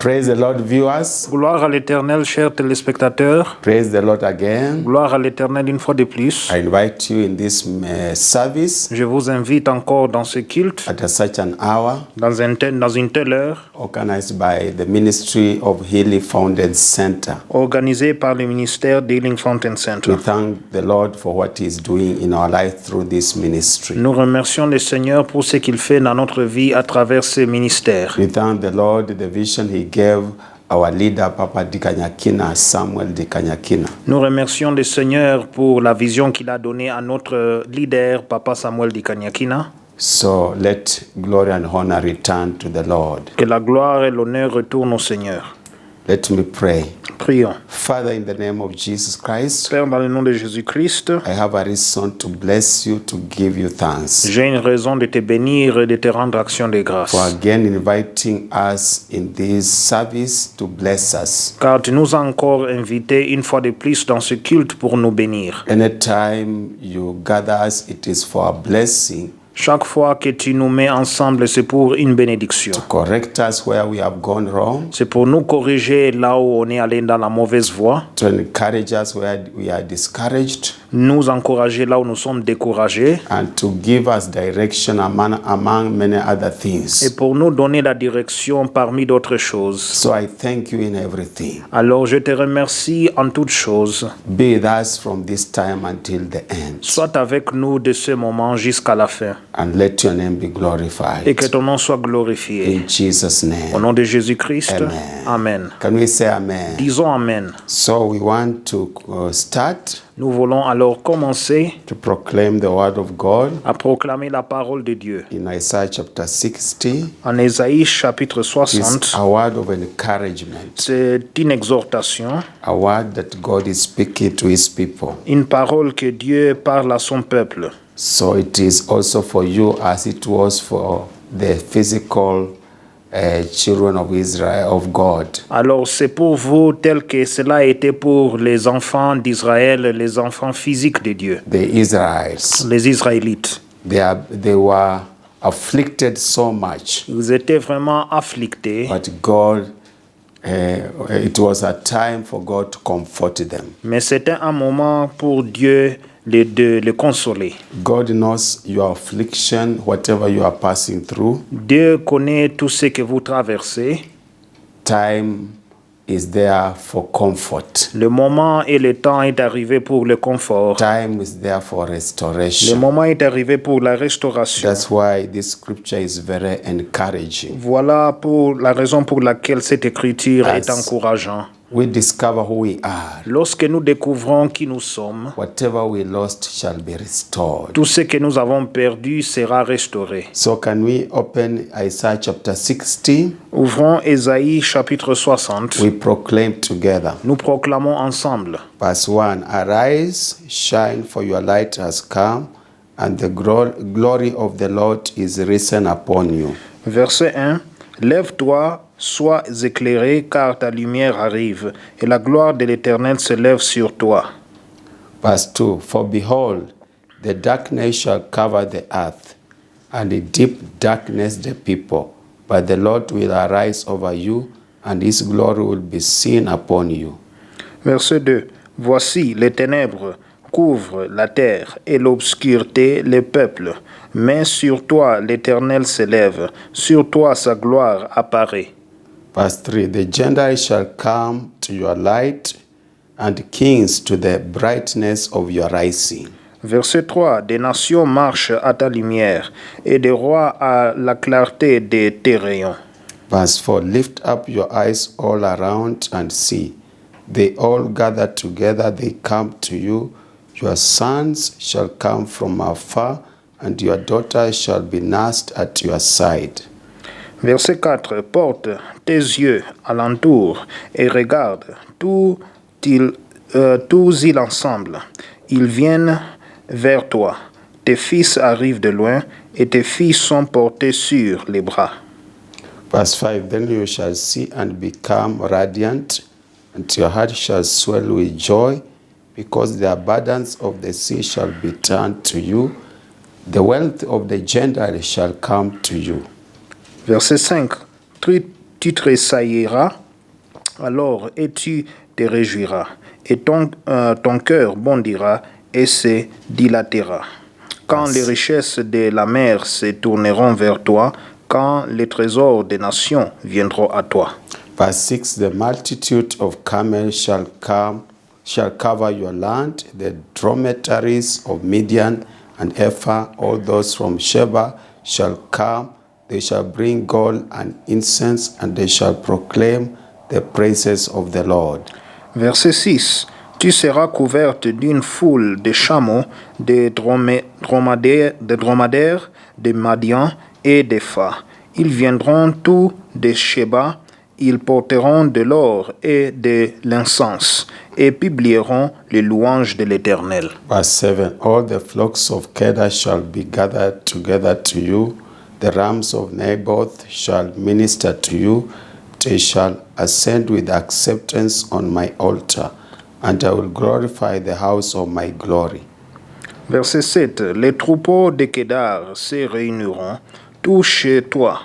Praise the Lord, viewers. Gloire à l'Éternel, chers téléspectateurs. Praise the Lord again. Gloire à l'Éternel une fois de plus. I invite you in this service Je vous invite encore dans ce culte, at such an hour, dans une telle heure, organized by the Ministry of Healing Fountain Center. organisée par le ministère d'Healing Fountain Center. We thank the Lord for what He is doing in our life through this ministry. Nous remercions le Seigneur pour ce qu'il fait dans notre vie à travers ce ministère. We thank the Lord the vision He gave our leader, Papa Dikanyakina, Samuel Dikanyakina. Nous remercions le Seigneur pour la vision qu'il a donnée à notre leader, Papa Samuel Dikanyakina. So let glory and honor return to the Lord. Que la gloire et l'honneur retournent au Seigneur. Let me pray. Prions. Father, in the name of Jesus Christ, Père, dans le nom de Jésus-Christ, I have a reason to bless you, to give you thanks j'ai une raison de te bénir et de te rendre action de grâce. for again inviting us in this service to bless us. Car tu nous as encore invités une fois de plus dans ce culte pour nous bénir. Anytime you gather us, it is for a blessing, Chaque fois que tu nous mets ensemble, c'est pour une bénédiction. correct us where we have gone wrong, C'est pour nous corriger là où on est allé dans la mauvaise voie, to encourage us where we are discouraged, nous encourager là où nous sommes découragés, and to give us direction among many other et things. pour nous donner la direction parmi d'autres choses. So I thank you in everything. Alors je te remercie en toutes choses. Be with us from this time until the end, Sois avec nous de ce moment jusqu'à la fin, and let your name be et que glorified. ton nom soit glorifié. In Jesus' Au name. nom de Jésus-Christ, Amen. Amen. Can we say amen? Disons Amen. So we want to start Nous voulons alors commencer to proclaim the word of God à proclamer la parole de Dieu. in Isaiah chapter 60. En Ésaïe chapitre It's 60, a word of encouragement, c'est une exhortation, a word that God is speaking to his people. une parole que Dieu parle à son peuple. So it is also for you as it was for the physical children of Israel, of God. Alors c'est pour vous tel que cela a été pour les enfants d'Israël, les enfants physiques de Dieu, The Israelites, les Israélites. they were afflicted so much, Ils étaient vraiment afflictés, but God, it was a time for God to comfort them. mais c'était un moment pour Dieu de les consoler. God knows your affliction, whatever you are passing through. Dieu connaît tout ce que vous traversez. Time is there for comfort. Le moment et le temps est arrivé pour le confort. Time is there for Le restoration. moment est arrivé pour la restauration. That's why this scripture is very encouraging. Voilà pour la raison pour laquelle cette écriture est As encourageante. we discover who we are, Lorsque nous découvrons qui nous sommes, whatever we lost shall be restored. tout ce que nous avons perdu sera restauré. So can we open Isaiah chapter 60? Ouvrons Ésaïe chapitre 60. We proclaim together. Nous proclamons ensemble. Verse 1, Arise, shine, for your light has come, and the glory of the Lord is risen upon you. Verset 1. Lève-toi, sois éclairé, car ta lumière arrive, et la gloire de l'Éternel se lève sur toi. Verse 2, For behold, the darkness shall cover the earth, and the deep darkness the people. But the Lord will arise over you, and his glory will be seen upon you. Verset 2. Voici, les ténèbres couvrent la terre, et l'obscurité les peuples. Mais sur toi l'Éternel s'élève, sur toi sa gloire apparaît. Verse 3, The Gentiles shall come to your light, and kings to the brightness of your rising. Verset 3. Des nations marchent à ta lumière, et des rois à la clarté de tes rayons. Verse 4, Lift up your eyes all around and see. They all gather together, they come to you. Your sons shall come from afar, and your daughters shall be nursed at your side. Verset 4. Porte tes yeux alentour et regarde, tous ils ensemble. Ils viennent vers toi. Tes fils arrivent de loin, et tes filles sont portées sur les bras. Verse 5, Then you shall see and become radiant, and your heart shall swell with joy, because the abundance of the sea shall be turned to you. The wealth of the Gentiles shall come to you. Verset 5. tu tressailleras alors et tu te réjouiras, et ton cœur bondira et se dilatera. Quand les richesses de la mer se tourneront vers toi, quand les trésors des nations viendront à toi. Verse 6, the multitude of camels shall cover your land, the dromedaries of Midian and Ephah, all those from Sheba shall come, they shall bring gold and incense, and they shall proclaim the praises of the Lord. Verset 6. Tu seras couverte d'une foule de chameaux, de dromadaires, de Madian et d'Epha. Ils viendront tous de Sheba, ils porteront de l'or et de l'encens, et publieront les louanges de l'Éternel. Verse 7, all the flocks of Kedar shall be gathered together to you, the rams of Naboth shall minister to you, they shall ascend with acceptance on my altar, and I will glorify the house of my glory. Verset 7. Les troupeaux de Kédar se réuniront tous chez toi.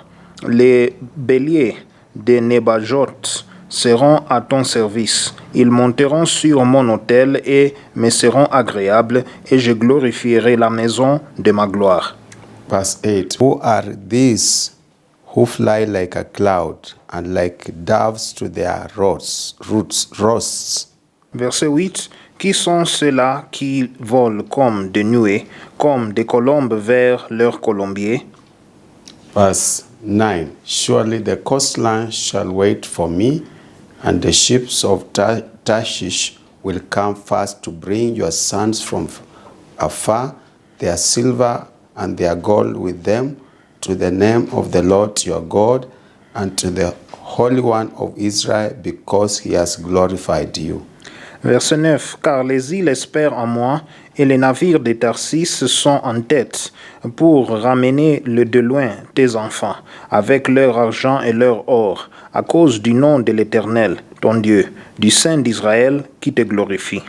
Les béliers de Nebajot seront à ton service. Ils monteront sur mon autel et me seront agréables, et je glorifierai la maison de ma gloire. Verse 8, who are these who fly like a cloud and like doves to their rosts? Verset 8. Qui sont ceux-là qui volent comme des nuées, comme des colombes vers leur colombier? Verse 9, surely the coastline shall wait for me, and the ships of Tarshish will come fast to bring your sons from afar, their silver and their gold with them, to the name of the Lord your God, and to the Holy One of Israel, because he has glorified you. Verset 9. Car les îles espèrent en moi, et les navires de Tarsis sont en tête pour ramener de loin tes enfants, avec leur argent et leur or, à cause du nom de l'Éternel, ton Dieu, du Saint d'Israël, qui te glorifie.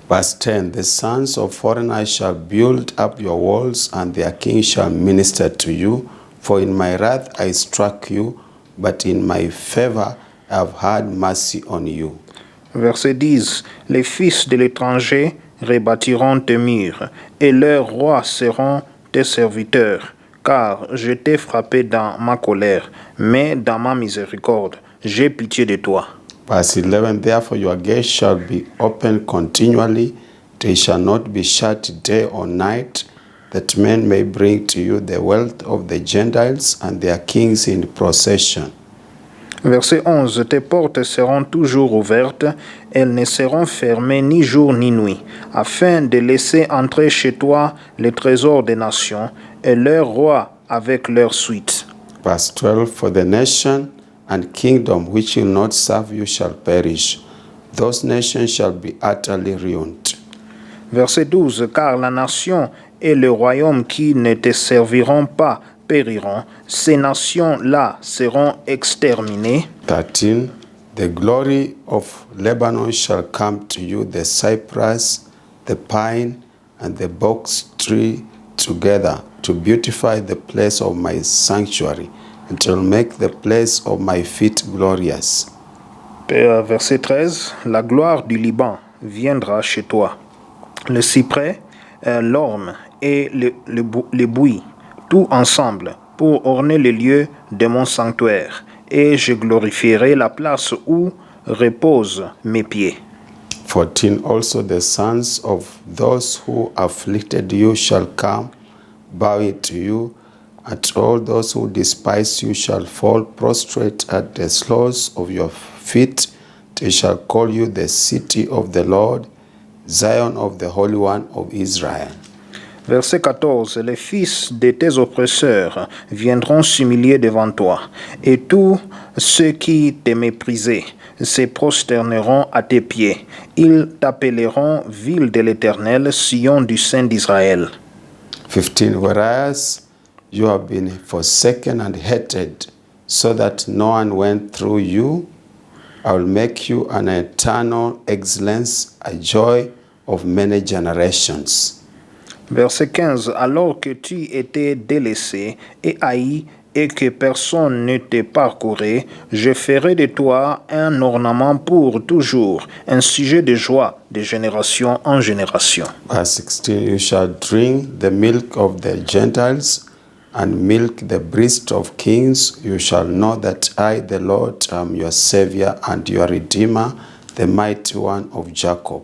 Verse 10, the sons of foreigners shall build up your walls, and their king shall minister to you. For in my wrath I struck you, but in my favor I have had mercy on you. Verset 10. Les fils de l'étranger rebâtiront tes murs, et leurs rois seront tes serviteurs. Car je t'ai frappé dans ma colère, mais dans ma miséricorde, j'ai pitié de toi. Verse 11, therefore your gates shall be open continually, they shall not be shut day or night, that men may bring to you the wealth of the Gentiles and their kings in procession. Verset 11. Tes portes seront toujours ouvertes, elles ne seront fermées ni jour ni nuit, afin de laisser entrer chez toi les trésors des nations et leurs rois avec leur suite. Verse 12, for the nation and kingdom which will not serve you shall perish. Those nations shall be utterly ruined. Verset 12. Car la nation et le royaume qui ne te serviront pas périront, ces nations-là seront exterminées. 13, the glory of Lebanon shall come to you, the cypress, the pine, and the box tree together, to beautify the place of my sanctuary, and to make the place of my feet glorious. Verset 13. La gloire du Liban viendra chez toi. Le cyprès, l'orme et le buis, tout ensemble, pour orner les lieux de mon sanctuaire, et je glorifierai la place où reposent mes pieds. 14, also the sons of those who afflicted you shall come, bowing to you, and all those who despise you shall fall prostrate at the soles of your feet. They shall call you the city of the Lord, Zion of the Holy One of Israel. Verset 14. Les fils de tes oppresseurs viendront s'humilier devant toi, et tous ceux qui te méprisaient se prosterneront à tes pieds. Ils t'appelleront ville de l'Éternel, Sion du Saint d'Israël. 15, whereas you have been forsaken and hated, so that no one went through you, I will make you an eternal excellence, a joy of many generations. Verset 15. Alors que tu étais délaissé et haï et que personne ne te parcourait, je ferai de toi un ornement pour toujours, un sujet de joie de génération en génération. Verse 16, you shall drink the milk of the Gentiles and milk the breast of kings. You shall know that I, the Lord, am your Savior and your Redeemer, the mighty one of Jacob.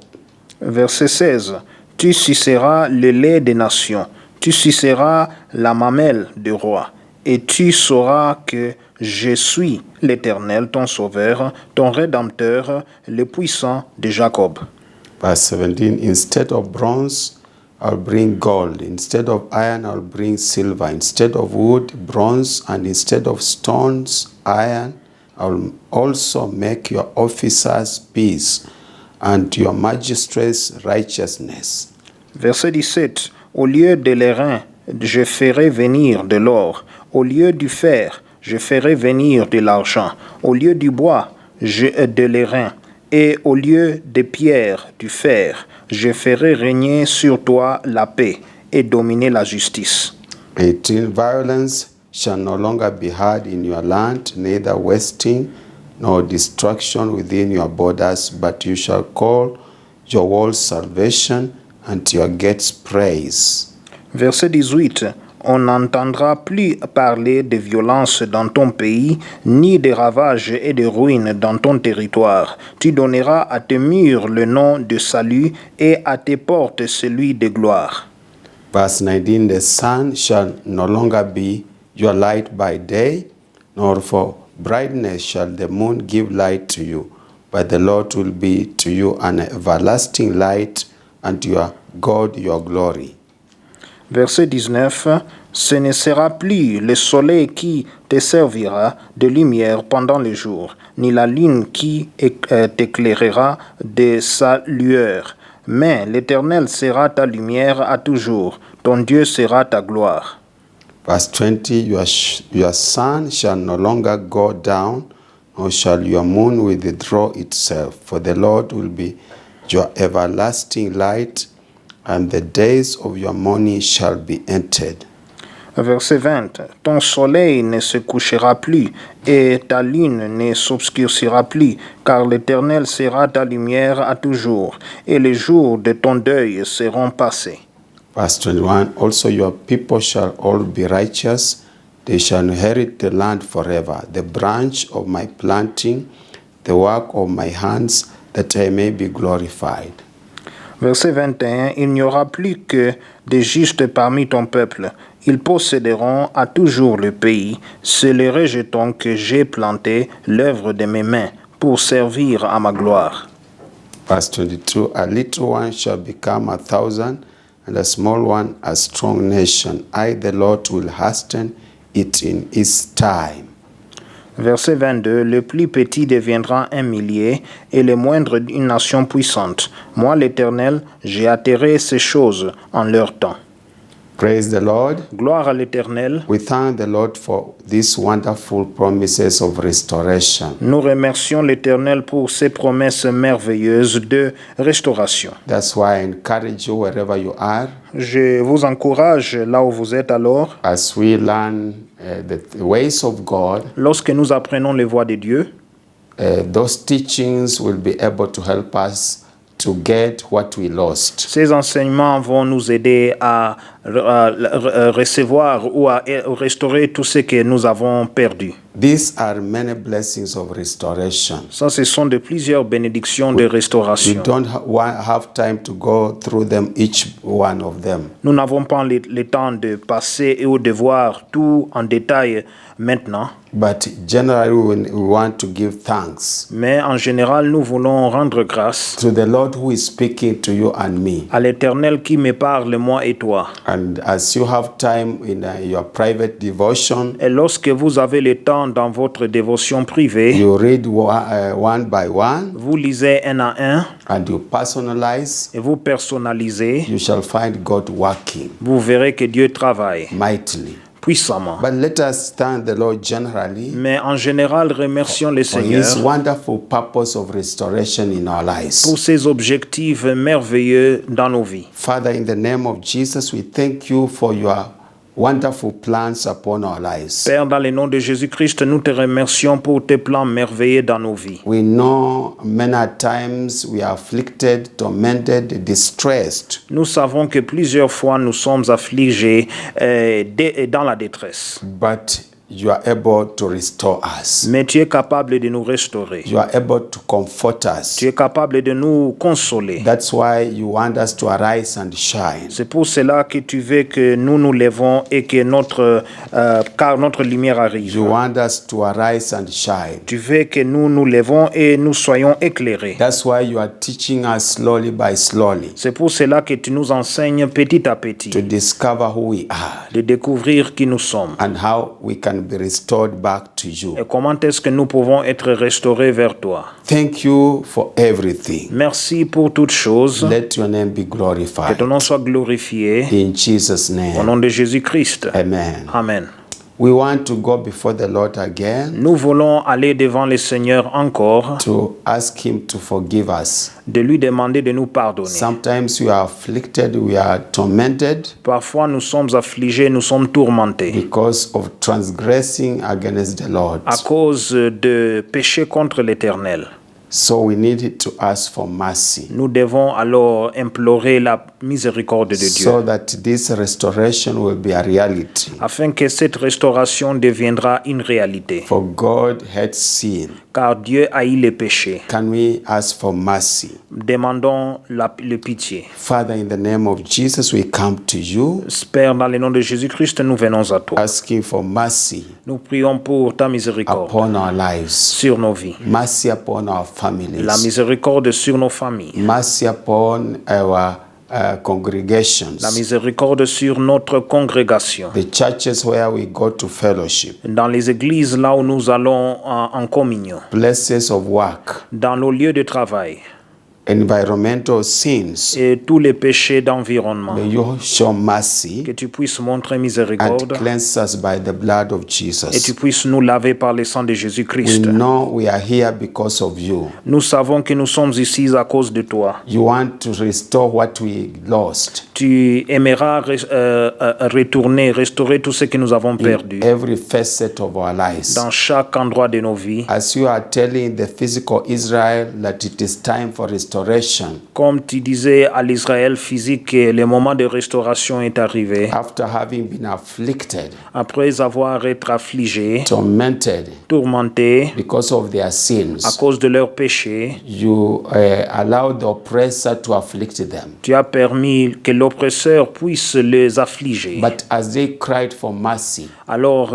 Verset 16. Tu suceras le lait des nations, tu suceras la mamelle du roi, et tu sauras que je suis l'Éternel, ton Sauveur, ton Rédempteur, le puissant de Jacob. Verse 17, instead of bronze, I'll bring gold. Instead of iron, I'll bring silver. Instead of wood, bronze. And instead of stones, iron. I'll also make your officers peace and your magistrates righteousness. Verset 17. Au lieu de l'airain, je ferai venir de l'or. Au lieu du fer, je ferai venir de l'argent. Au lieu du bois, de l'airain. Et au lieu des pierres, du fer, je ferai régner sur toi la paix et dominer la justice. 18, violence shall no longer be heard in your land, neither wasting nor destruction within your borders, but you shall call your walls salvation and your gates praise. Verset 18. On n'entendra plus parler de violence dans ton pays, ni de ravages et de ruines dans ton territoire. Tu donneras à tes murs le nom de salut et à tes portes celui de gloire. Verse 19, the sun shall no longer be your light by day, nor for brightness shall the moon give light to you, but the Lord will be to you an everlasting light, and your God your glory. Verset 19. Ce ne sera plus le soleil qui te servira de lumière pendant le jour, ni la lune qui t'éclairera de sa lueur. Mais l'Éternel sera ta lumière à toujours, ton Dieu sera ta gloire. Verse 20, your sun shall no longer go down, nor shall your moon withdraw itself, for the Lord will be your everlasting light, and the days of your mourning shall be ended. Verset 20. Ton soleil ne se couchera plus, et ta lune ne s'obscurcira plus, car l'Éternel sera ta lumière à toujours, et les jours de ton deuil seront passés. Verse 21, also your people shall all be righteous, they shall inherit the land forever, the branch of my planting, the work of my hands, that I may be glorified. Verset 21. Il n'y aura plus que des justes parmi ton peuple. Ils posséderont à toujours le pays. C'est le rejeton que j'ai planté, l'œuvre de mes mains, pour servir à ma gloire. Verse 22, a little one shall become 1,000, and a small one a strong nation. I, the Lord, will hasten it in its time. Verset 22. Le plus petit deviendra 1 millier, et le moindre une nation puissante. Moi, l'Éternel, j'ai atterré ces choses en leur temps. Praise the Lord. Gloire à l'Éternel. We thank the Lord for these wonderful promises of restoration. Nous remercions l'Éternel pour ses promesses merveilleuses de restauration. That's why I encourage you wherever you are. Je vous encourage là où vous êtes alors. As we learn the ways of God, Lorsque nous apprenons les voies de Dieu, those teachings will be able to help us to get what we lost. ces enseignements vont nous aider à recevoir ou à restaurer tout ce que nous avons perdu. These are many blessings of restoration. Ça, ce sont de plusieurs bénédictions de We restauration. don't have time to go through them, each one of them. Nous n'avons pas le temps de passer et de voir tout en détail maintenant. But generally, we want to give thanks Mais en général, nous voulons rendre grâce to the Lord who is speaking to you and me. à l'Éternel qui me parle, moi et toi. And as you have time in your private devotion, Et lorsque vous avez le temps dans votre dévotion privée, you read one by one vous lisez un à un and you personalize, et vous personnalisez, you shall find God working vous verrez que Dieu travaille mightily. puissamment. But let us thank the Lord generally Mais en général, remercions le for His Seigneur wonderful purpose of restoration in our lives. pour ses objectifs merveilleux dans nos vies. Father, in the name of Jesus, we thank you for your wonderful plans upon our lives. Père, dans le nom de Jésus-Christ, nous te remercions pour tes plans merveilleux dans nos vies. We know many times we are afflicted, tormented, distressed. Nous savons que plusieurs fois nous sommes affligés dans la détresse. But you are able to restore us. Mais tu es capable de nous restaurer. You are able to comfort us. Tu es capable de nous consoler. That's why you want us to arise and shine. C'est pour cela que tu veux que nous nous levons et que car notre lumière arrive. You want us to arise and shine. Tu veux que nous nous levons et nous soyons éclairés. That's why you are teaching us slowly by slowly C'est pour cela que tu nous enseignes petit à petit to discover who we are de découvrir qui nous sommes and how we can be restored back to et you. comment est-ce que nous pouvons être restaurés vers toi. Thank you for everything. Merci pour toutes choses. Let your name be Que glorified. ton nom soit glorifié. In Jesus' Au name. nom de Jésus-Christ. Amen. Amen. We want to go before the Lord again Nous voulons aller devant le Seigneur encore, to ask Him to forgive us. de lui demander de nous pardonner. Sometimes we are afflicted, we are tormented Parfois, nous sommes affligés, nous sommes tourmentés because of transgressing against the Lord. à cause de péchés contre l'Éternel. So we need to ask for mercy Nous devons alors implorer la miséricorde de Dieu, so that this restoration will be a reality. afin que cette restauration deviendra une réalité. For God hates sin. Car Dieu haït les péchés. Can we ask for mercy? Demandons le pitié. Father, in the name of Jesus, we come to you Père, dans le nom de Jésus-Christ, nous venons à toi. asking for mercy Nous prions pour ta miséricorde upon our lives, sur nos vies, mercy upon our la families, miséricorde sur nos familles, mercy upon our congregations, la miséricorde sur notre congrégation, the churches where we go to fellowship, dans les églises là où nous allons en communion, places of work, dans nos lieux de travail environmental sins. et tous les péchés d'environnement. May you show mercy Que tu puisses montrer and miséricorde cleanse us by the blood of et tu Jesus. puisses nous laver par le sang de We Jésus-Christ. know we are here because of you. Nous savons que nous sommes ici à cause de toi. You want to restore what we lost. Tu aimeras restaurer tout ce que nous avons perdu Every facet of our lives. dans chaque endroit de nos vies. As you are telling the physical Israel that it is time for restoration, Comme tu disais à l'Israël physique que le moment de restauration est arrivé, after having been afflicted, après avoir été affligés, tormented tourmentés because of their à sins, cause de leurs péchés, you allowed the oppressor to afflict them. tu as permis que l'oppresseur puisse les affliger. But as they cried for mercy, Alors,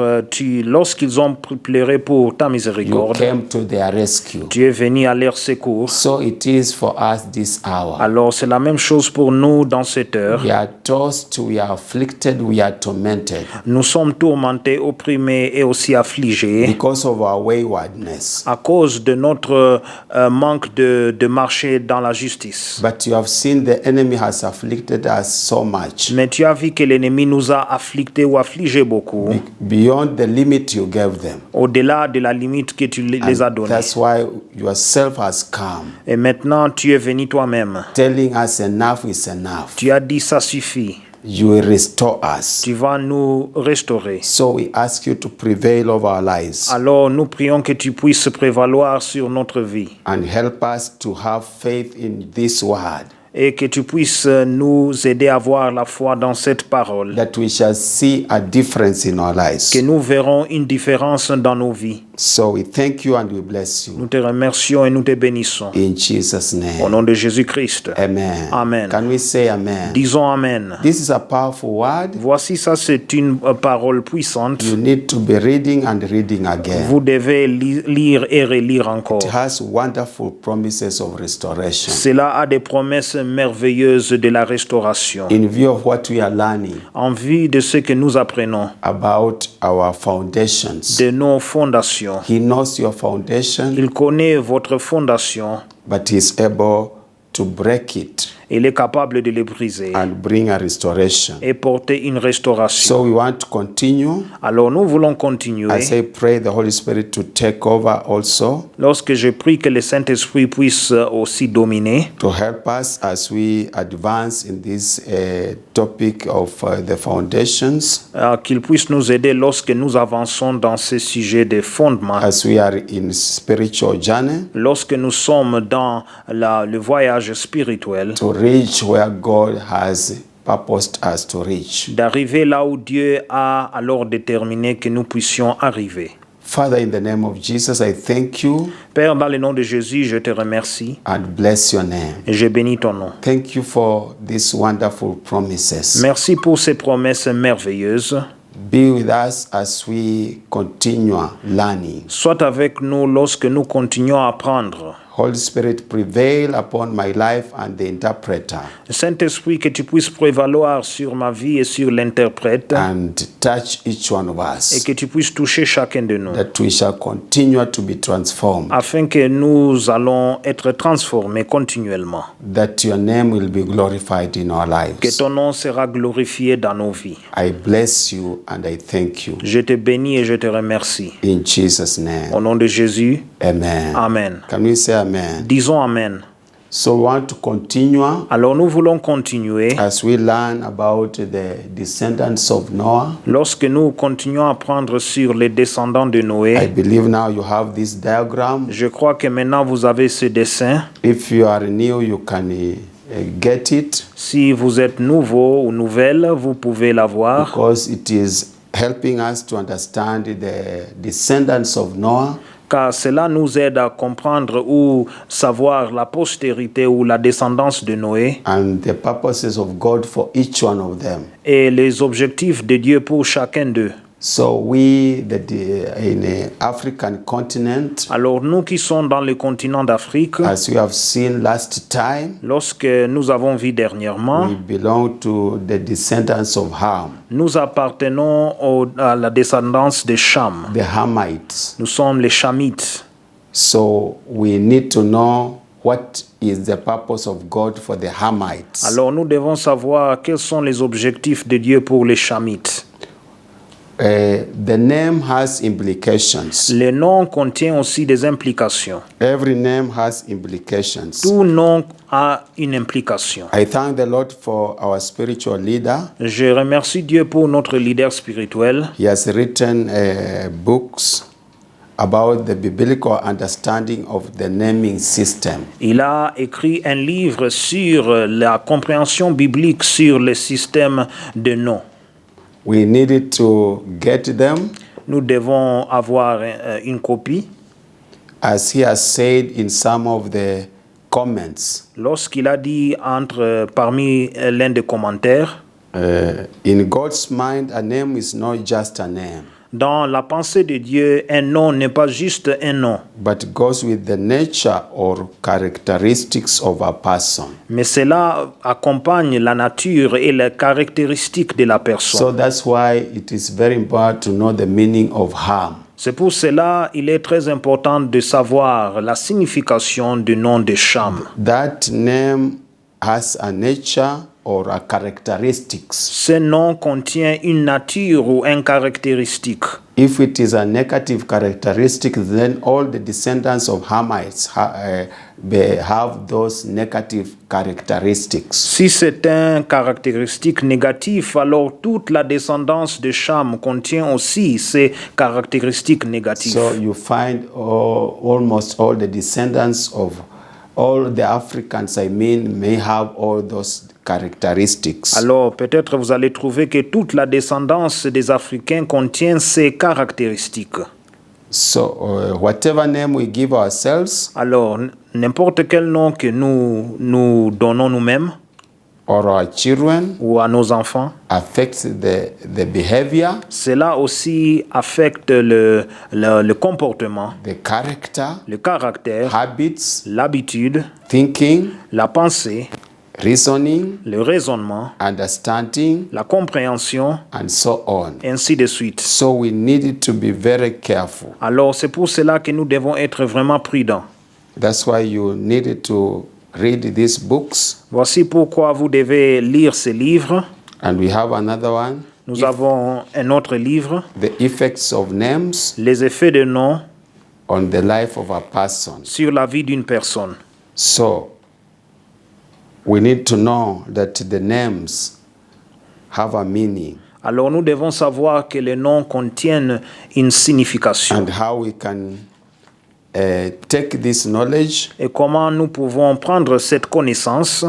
lorsqu'ils ont pleuré pour ta you miséricorde, came to their rescue. tu es venu à leur secours. So it is for us this hour. Alors, c'est la même chose pour nous dans cette heure. We are tossed, we are afflicted, we are tormented Nous sommes tourmentés, opprimés et aussi affligés because of our waywardness. à cause de notre manque de marcher dans la justice. But you have seen the enemy has afflicted us so much. Mais tu as vu que l'ennemi nous a afflictés ou affligés beaucoup, Beyond the limit you gave them. au-delà de la limite que tu les as And donnée. that's why yourself has come, Et maintenant, tu es venu toi-même. telling us enough is enough. Tu as dit ça suffit. You will restore us. Tu vas nous restaurer. So we ask you to prevail over our lives Alors nous prions que tu puisses prévaloir sur notre vie and help us to have faith in this word, et que tu puisses nous aider à avoir la foi dans cette parole, that we shall see a difference in our lives. que nous verrons une différence dans nos vies. So we thank you and we bless you. Nous te remercions et nous te bénissons. In Jesus' Au name. nom de Jésus-Christ. Amen. Amen. Can we say amen? Disons Amen. This is a powerful word. Voici ça, c'est une parole puissante. You need to be reading and reading again. Vous devez lire et relire encore. It has wonderful promises of restoration. Cela a des promesses merveilleuses de la restauration. In view of what we are learning En vue de ce que nous apprenons, about our foundations, de nos fondations. He knows your foundation, Il connaît votre fondation but He is able to break it Il est capable de les briser and bring a restoration. et porter une restauration. So we want to continue. Alors nous voulons continuer. As I pray the Holy Spirit to take over also, Lorsque je prie que le Saint-Esprit puisse aussi dominer, to help us as we advance in this topic of the foundations, qu'il puisse nous aider lorsque nous avançons dans ce sujet des fondements, as we are in spiritual journey, lorsque nous sommes dans le voyage spirituel, to reach where God has purposed us to reach. d'arriver là où Dieu a alors déterminé que nous puissions arriver. Father, in the name of Jesus, I thank you Père, dans le nom de Jésus, je te remercie and bless your name. et je bénis ton nom. Thank you for these wonderful promises. Merci pour ces promesses merveilleuses. Be with us as we continue learning. Sois avec nous lorsque nous continuons à apprendre. Holy Spirit, prevail upon my life and the interpreter, Saint-Esprit, que tu puisses prévaloir sur ma vie et sur l'interprète and touch each one of et us, que tu puisses toucher chacun de nous, that we shall continue to be transformed, afin que nous allons être transformés continuellement, that your name will be glorified in our que lives. ton nom sera glorifié dans nos vies. I bless you and I thank you. Je te bénis et je te remercie. In Jesus' Au name, nom de Jésus, amen. Amen. Can we say amen? Disons Amen. So we want to continue Alors nous voulons continuer. as we learn about the descendants of Noah. Lorsque nous continuons à apprendre sur les descendants de I Noé, believe now you have this diagram. je crois que maintenant vous avez ce dessin. If you are new, you can get it Si vous êtes nouveau ou nouvelle, vous pouvez l'avoir because it is helping us to understand the descendants of Noah car cela nous aide à comprendre ou savoir la postérité ou la descendance de Noé and the purposes of God for each one of them. et les objectifs de Dieu pour chacun d'eux. So we, in the African continent, Alors nous qui sommes dans le continent d'Afrique, as we have seen last time, lorsque nous avons vu dernièrement, we belong to the descendants of Ham, nous appartenons à la descendance de Cham. the Hamites. Nous sommes les Chamites. So we need to know what is the purpose of God for the Hamites. Alors nous devons savoir quels sont les objectifs de Dieu pour les Chamites. The name has implications. Le nom contient aussi des implications. Every name has implications. Tout nom a une implication. I thank the Lord for our spiritual leader. Je remercie Dieu pour notre leader spirituel. He has written books about the biblical understanding of the naming system. Il a écrit un livre sur la compréhension biblique sur le système de noms. We needed to get them, Nous devons avoir une copie. as he has said in some of the comments. Lorsqu'il a dit parmi l'un des commentaires, In God's mind, a name is not just a name, dans la pensée de Dieu, un nom n'est pas juste un nom, but goes with the nature or characteristics of a person. mais cela accompagne la nature et les caractéristiques de la personne. So that's why it is very important to know the meaning of Ham. C'est pour cela il est très important de savoir la signification du nom de Cham. That name has a nature or a characteristics. Ce nom contient une nature ou une caractéristique. If it is a negative characteristic, then all the descendants of Hamites have those negative characteristics. Si c'est un caractéristique négatif, alors toute la descendance de Cham contient aussi ces caractéristiques négatives. So you find almost all the descendants of all the Africans, may have all those characteristics. Alors peut-être vous allez trouver que toute la descendance des Africains contient ces caractéristiques. So whatever name we give ourselves, Alors n'importe quel nom que nous donnons nous-mêmes or our children, ou à nos enfants, affects the behavior, cela aussi affecte le comportement, the character, le caractère, habits, l'habitude, thinking, la pensée, reasoning, le raisonnement, understanding, la compréhension, and so on. ainsi de suite. So we needed to be very careful. Alors c'est pour cela que nous devons être vraiment prudents. That's why you needed to read these books. Voici pourquoi vous devez lire ces livres. And we have another one. Nous avons un autre livre, The effects of names Les effets de noms on the life of a person. sur la vie d'une personne. So, we need to know that the names have a meaning Alors nous devons savoir que les noms contiennent une signification. and how we can take this knowledge Et comment nous pouvons prendre cette connaissance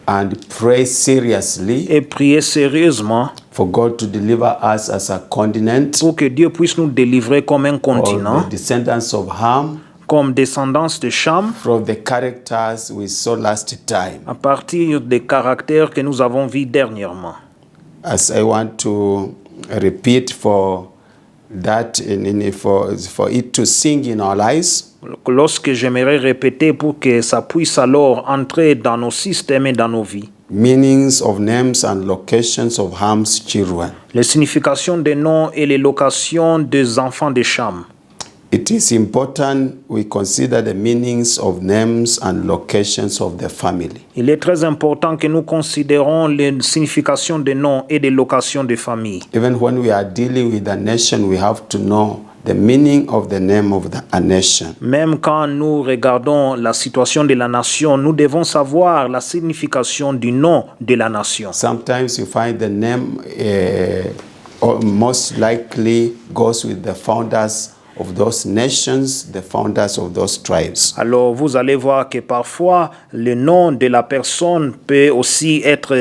and pray seriously et prier sérieusement for God to deliver us as a continent pour que Dieu puisse nous délivrer comme un or continent, the descendants of Ham comme descendance de Cham, from the characters we saw last time. à partir des caractères que nous avons vus dernièrement. As I want to repeat for that, for it to sing in our lives, Lorsque j'aimerais répéter pour que ça puisse alors entrer dans nos systèmes et dans nos vies. meanings of names and locations of Ham's children. Les significations des noms et les locations des enfants de Cham. It is important we consider the meanings of names and locations of the family. Il est très important que nous considérons les significations des noms et des locations de famille. Even when we are dealing with a nation, we have to know the meaning of the name of a nation. Même quand nous regardons la situation de la nation, nous devons savoir la signification du nom de la nation. Sometimes you find the name most likely goes with the founders of those nations, the founders of those tribes. Alors vous allez voir que parfois le nom de la personne peut aussi être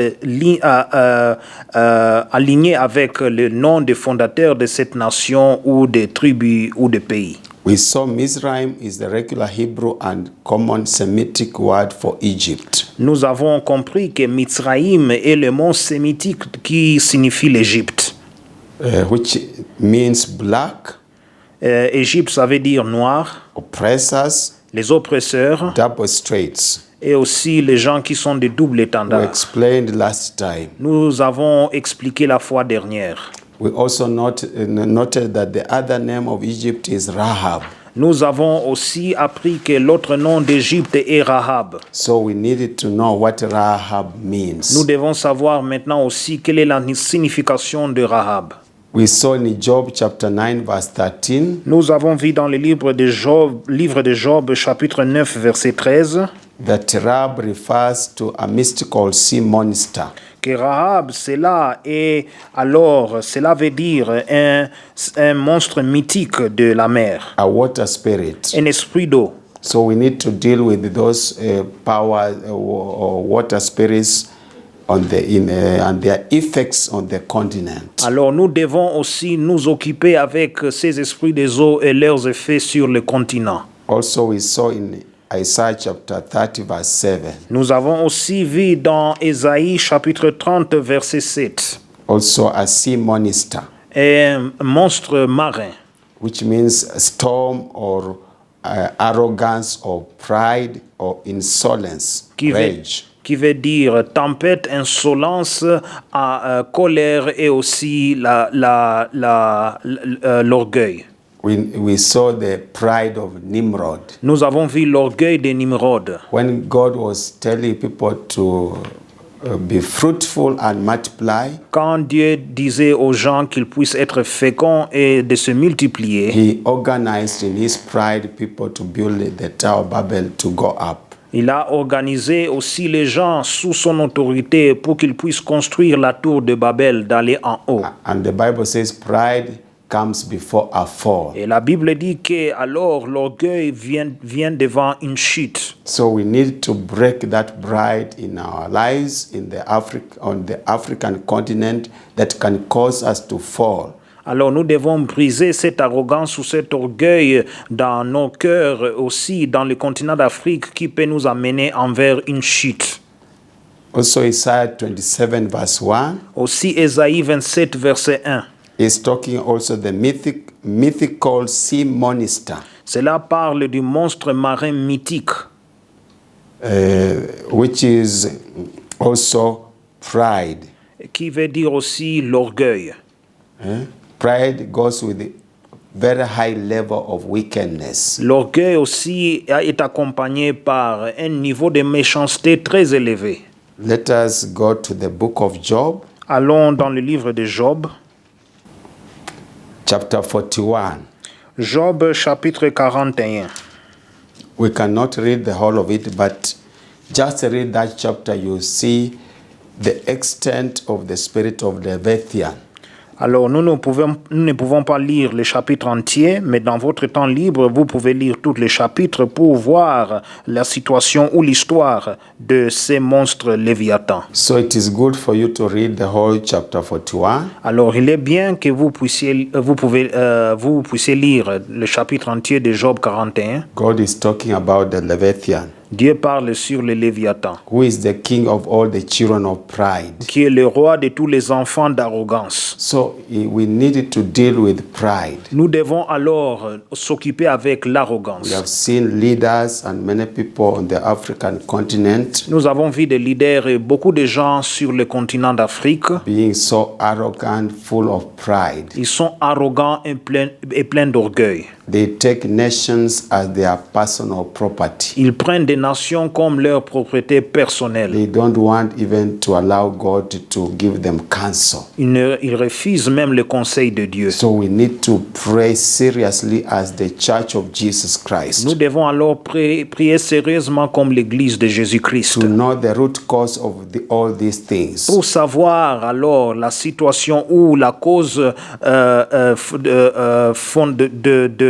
aligné avec le nom des fondateurs de cette nation ou des tribus ou des pays. We saw Mizraim is the regular Hebrew and common Semitic word for Egypt. Nous avons compris que Mitzraïm est le mot sémitique qui signifie l'Égypte. Which means black, Égypte, ça veut dire noir, oppressors, les oppresseurs double straits. et aussi les gens qui sont de double We étendard. explained last time. Nous avons expliqué la fois dernière. We also noted that the other name of Egypt is Rahab. Nous avons aussi appris que l'autre nom d'Égypte est Rahab. So we needed to know what Rahab Nous means. devons savoir maintenant aussi quelle est la signification de Rahab. We saw in Job chapter 9 verse 13 Nous avons vu dans le livre de Job, chapitre 9, verset 13, that Rahab refers to a mystical sea monster. que Rahab, cela veut dire un monstre mythique de la mer, A water spirit. un esprit d'eau. So we need to deal with those power or water spirits and their effects on the continent. Alors nous devons aussi nous occuper avec ces esprits des eaux et leurs effets sur le continent. Also we saw in Isaiah chapter 30 verse 7. Nous avons aussi vu dans Ésaïe chapitre 30 verset 7 Also a sea monster, un monstre marin which means storm or arrogance or pride or insolence, rage. qui veut dire tempête, insolence, colère et aussi l'orgueil. We saw the pride of Nimrod. Nous avons vu l'orgueil de Nimrod. When God was telling people to be fruitful and multiply, Quand Dieu disait aux gens qu'ils puissent être féconds et de se multiplier, he organized in his pride people to build the Tower of Babel to go up. il a organisé aussi les gens sous son autorité pour qu'ils puissent construire la tour de Babel, d'aller en haut. And the Bible says pride comes before a fall. Et la Bible dit que alors l'orgueil vient devant une chute. So we need to break that pride in our lives on the African continent that can cause us to fall. Alors nous devons briser cette arrogance ou cet orgueil dans nos cœurs aussi dans le continent d'Afrique qui peut nous amener envers une chute. Also Isaiah 27 verse 1 Aussi Ésaïe 27 verset 1. is talking also the mythical sea monster, Cela parle du monstre marin mythique which is also pride. qui veut dire aussi l'orgueil. Pride goes with very high level of wickedness. L'orgueil aussi est accompagné par un niveau de méchanceté très élevé. Let us go to the book of Job, Allons dans le livre de Job. chapter 41. Job chapitre 41. We cannot read the whole of it, but just read that chapter, you see the extent of the spirit of Leviathan. Alors, nous ne pouvons pas lire le chapitre entier, mais dans votre temps libre, vous pouvez lire tous les chapitres pour voir la situation ou l'histoire de ces monstres léviathans. So it is good for you to read the whole chapter 41. Alors, il est bien que vous puissiez lire le chapitre entier de Job 41. God is talking about the Leviathan, Dieu parle sur le Léviathan, who is the king of all the children of pride. qui est le roi de tous les enfants d'arrogance. So we need to deal with pride. Nous devons alors s'occuper avec l'arrogance. We have seen leaders and many people on the African continent Nous avons vu des leaders et beaucoup de gens sur le continent d'Afrique. being so arrogant, full of pride. Ils sont arrogants et pleins d'orgueil. They take nations as their personal property. Ils prennent des nations comme leur propriété personnelle. They don't want even to allow God to give them counsel. Ils refusent même le conseil de Dieu. So we need to pray seriously as the Church of Jesus Christ Nous devons alors prier sérieusement comme l'Église de Jésus-Christ. to know the root cause of all these things. Pour savoir alors la situation ou la cause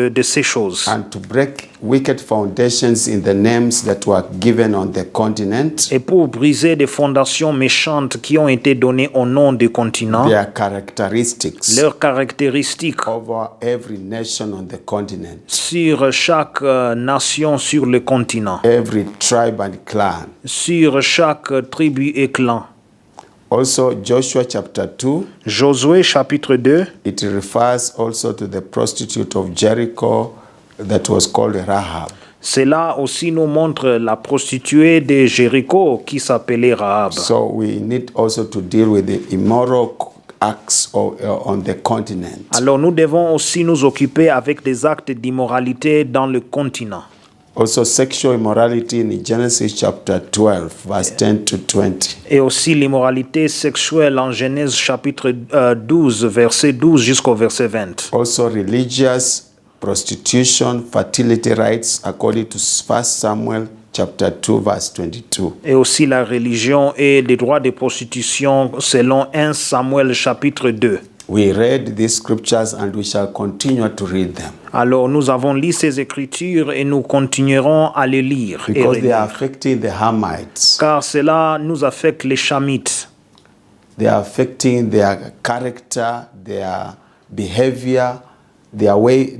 de ces choses. And to break wicked foundations in the names that were given on the continent, Et pour briser des fondations méchantes qui ont été données au nom du continent, their characteristics leurs caractéristiques over every nation on the continent, sur chaque nation sur le continent, every tribe and clan. sur chaque tribu et clan. Also, Joshua chapter 2, Josué chapitre 2, it refers also to the prostitute of Jericho that was called Rahab. cela aussi nous montre la prostituée de Jéricho qui s'appelait Rahab. So we need also to deal with the immoral acts on the continent. Alors nous devons aussi nous occuper avec des actes d'immoralité dans le continent. Also, sexual immorality in Genesis chapter 12, verse 10 to 20. Et aussi l'immoralité sexuelle en Genèse chapitre 12, verset 12 jusqu'au verset 20. Also, religious prostitution, fertility rights, according to 1 Samuel chapter 2, verse 22. Et aussi la religion et les droits de prostitution selon 1 Samuel chapitre 2. We read these scriptures and we shall continue to read them Alors nous avons lu ces écritures et nous continuerons à les lire. Et because they relire. are affecting the Hamites. Car cela nous affecte les Chamites. They are affecting their character, their behavior, their way,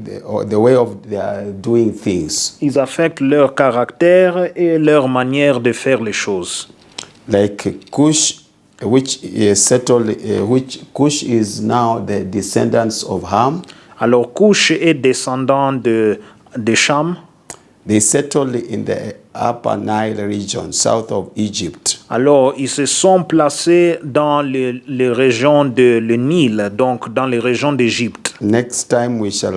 the way of their doing things. Ils affectent leur caractère et leur manière de faire les choses. Like Cush, which is settled, which Cush is now the descendants of Ham. Alors Cush est descendant de Cham. They settled in the Upper Nile region, south of Egypt. Alors ils se sont placés dans les régions de le Nil, donc dans les régions d'Égypte. Next time we shall,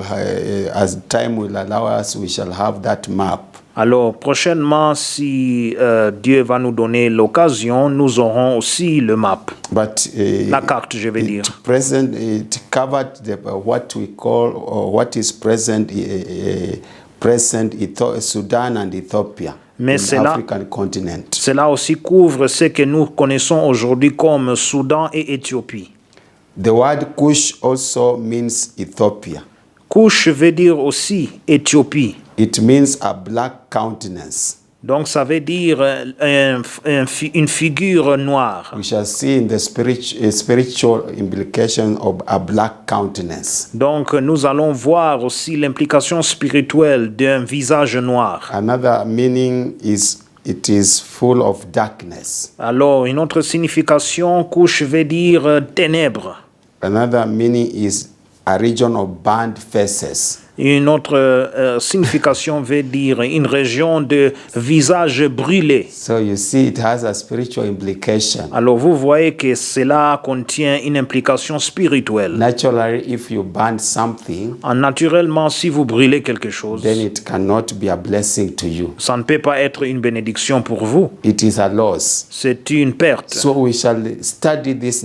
as time will allow us, we shall have that map. Alors prochainement, si Dieu va nous donner l'occasion, nous aurons aussi le map, But la carte, je vais dire. present, it covered what we call, or what is present, Sudan and Ethiopia, Mais in c'est the là- African continent. Cela aussi couvre ce que nous connaissons aujourd'hui comme Soudan et Éthiopie. The word Cush also means Ethiopia. Cush veut dire aussi Éthiopie. It means a black countenance. Donc ça veut dire une figure noire. We shall see in the spiritual implication of a black countenance. Donc nous allons voir aussi l'implication spirituelle d'un visage noir. Another meaning is it is full of darkness. Alors une autre signification, Cush veut dire ténèbres. Another meaning is a region of burned faces. Une autre signification veut dire une région de visage brûlé. So you see, it has a spiritual implication. Alors vous voyez que cela contient une implication spirituelle. Naturally, if you burn something, Naturellement, si vous brûlez quelque chose, then it cannot be a blessing to you. ça ne peut pas être une bénédiction pour vous. It is a loss. C'est une perte. So we shall study these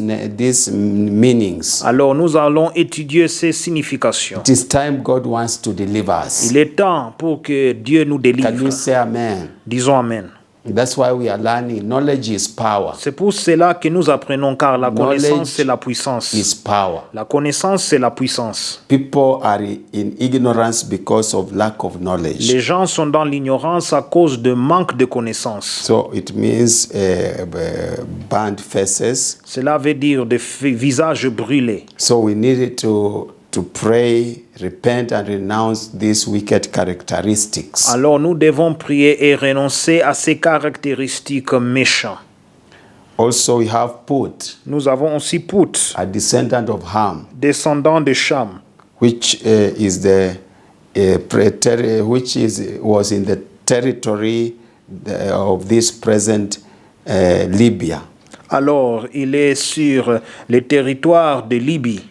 meanings. Alors nous allons étudier ces significations. It is time God wants to deliver us. Il est temps pour que Dieu nous Can délivre. you say amen? Disons Amen. That's why we are learning. Knowledge is power. C'est pour cela que nous apprenons, car la connaissance, Knowledge c'est la puissance. is power. La connaissance, c'est la puissance. People are in ignorance because of lack of knowledge. Les gens sont dans l'ignorance à cause de manque de connaissance. So it means burnt faces. Cela veut dire des visages brûlés. So we needed to pray, repent, and renounce these wicked characteristics. Alors nous devons prier et renoncer à ces caractéristiques méchantes. Also, we have Put, Nous avons aussi Put, a descendant of Ham, descendant de Cham, which was in the territory of this present Libya. Alors il est sur le territoire de Libye.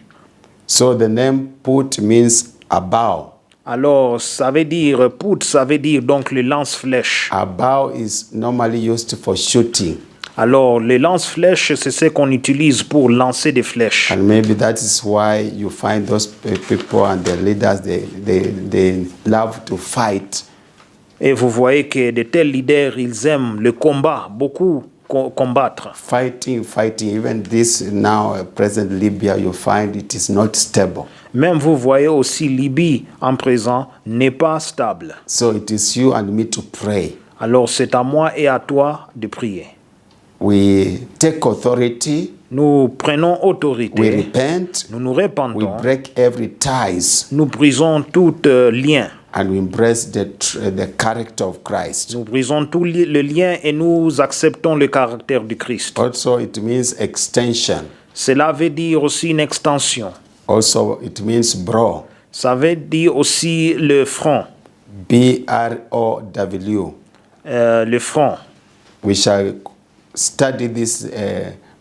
So the name Put means a bow. Alors ça veut dire Put, ça veut dire donc le lance-flèche. A bow is normally used for shooting. Alors le lance-flèche, c'est ce qu'on utilise pour lancer des flèches. And maybe that is why you find those people and their leaders, they love to fight. Et vous voyez que de tels leaders, ils aiment le combat, beaucoup combattre. Fighting. Even this now present Libya, you find it is not stable. Même vous voyez aussi Libye en présent n'est pas stable. So it is you and me to pray. Alors c'est à moi et à toi de prier. We take authority. Nous prenons We autorité. repent. Nous nous We repentons. break every ties. Nous brisons tout lien. And we embrace the character of Christ. Nous brisons tout le lien et nous acceptons le caractère du Christ. Also, it means extension. Cela veut dire aussi une extension. Also, it means brow. Ça veut dire aussi le front. B-R-O-W. Le front. We shall study these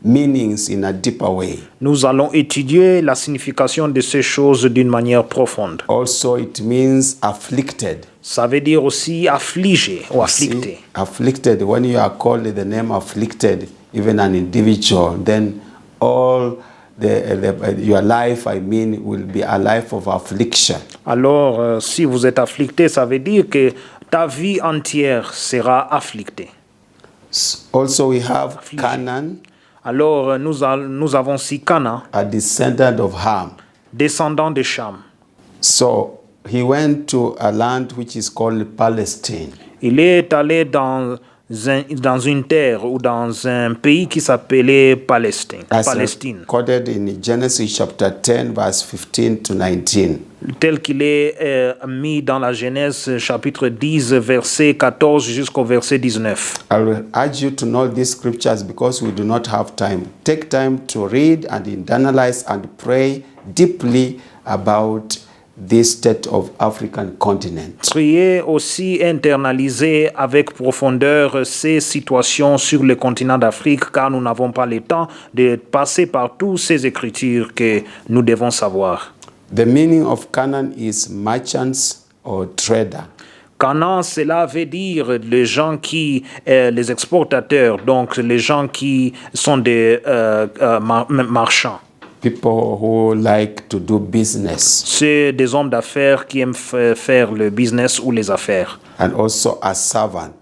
meanings in a deeper way. Nous allons étudier la signification de ces choses d'une manière profonde. Also, it means afflicted. Ça veut dire aussi affligé ou afflicté. See, afflicted. When you are called the name afflicted, even an individual, then all your life, will be a life of affliction. Alors, si vous êtes afflicté, ça veut dire que ta vie entière sera afflictée. Also, we have Canaan, Alors, nous avons aussi Cana, a descendant of Ham. descendant de Cham. So he went to a land which is called Palestine. Il est allé dans une terre ou dans un pays qui s'appelait Palestine. As recorded in Genesis chapter 10, verse 15 to 19. Tel qu'il est mis dans la Genèse chapitre 10, verset 14 jusqu'au verset 19. I will urge you to know these scriptures because we do not have time. Take time to read and analyze and pray deeply about this state of African continent. Priez aussi, internaliser avec profondeur ces situations sur le continent d'Afrique, car nous n'avons pas le temps de passer par toutes ces écritures que nous devons savoir. The meaning of Canaan is merchants or trader. Canaan, cela veut dire les gens qui, les exportateurs, donc les gens qui sont des marchands. People who like to do business. C'est des hommes d'affaires qui aiment faire le business ou les affaires. And also a servant.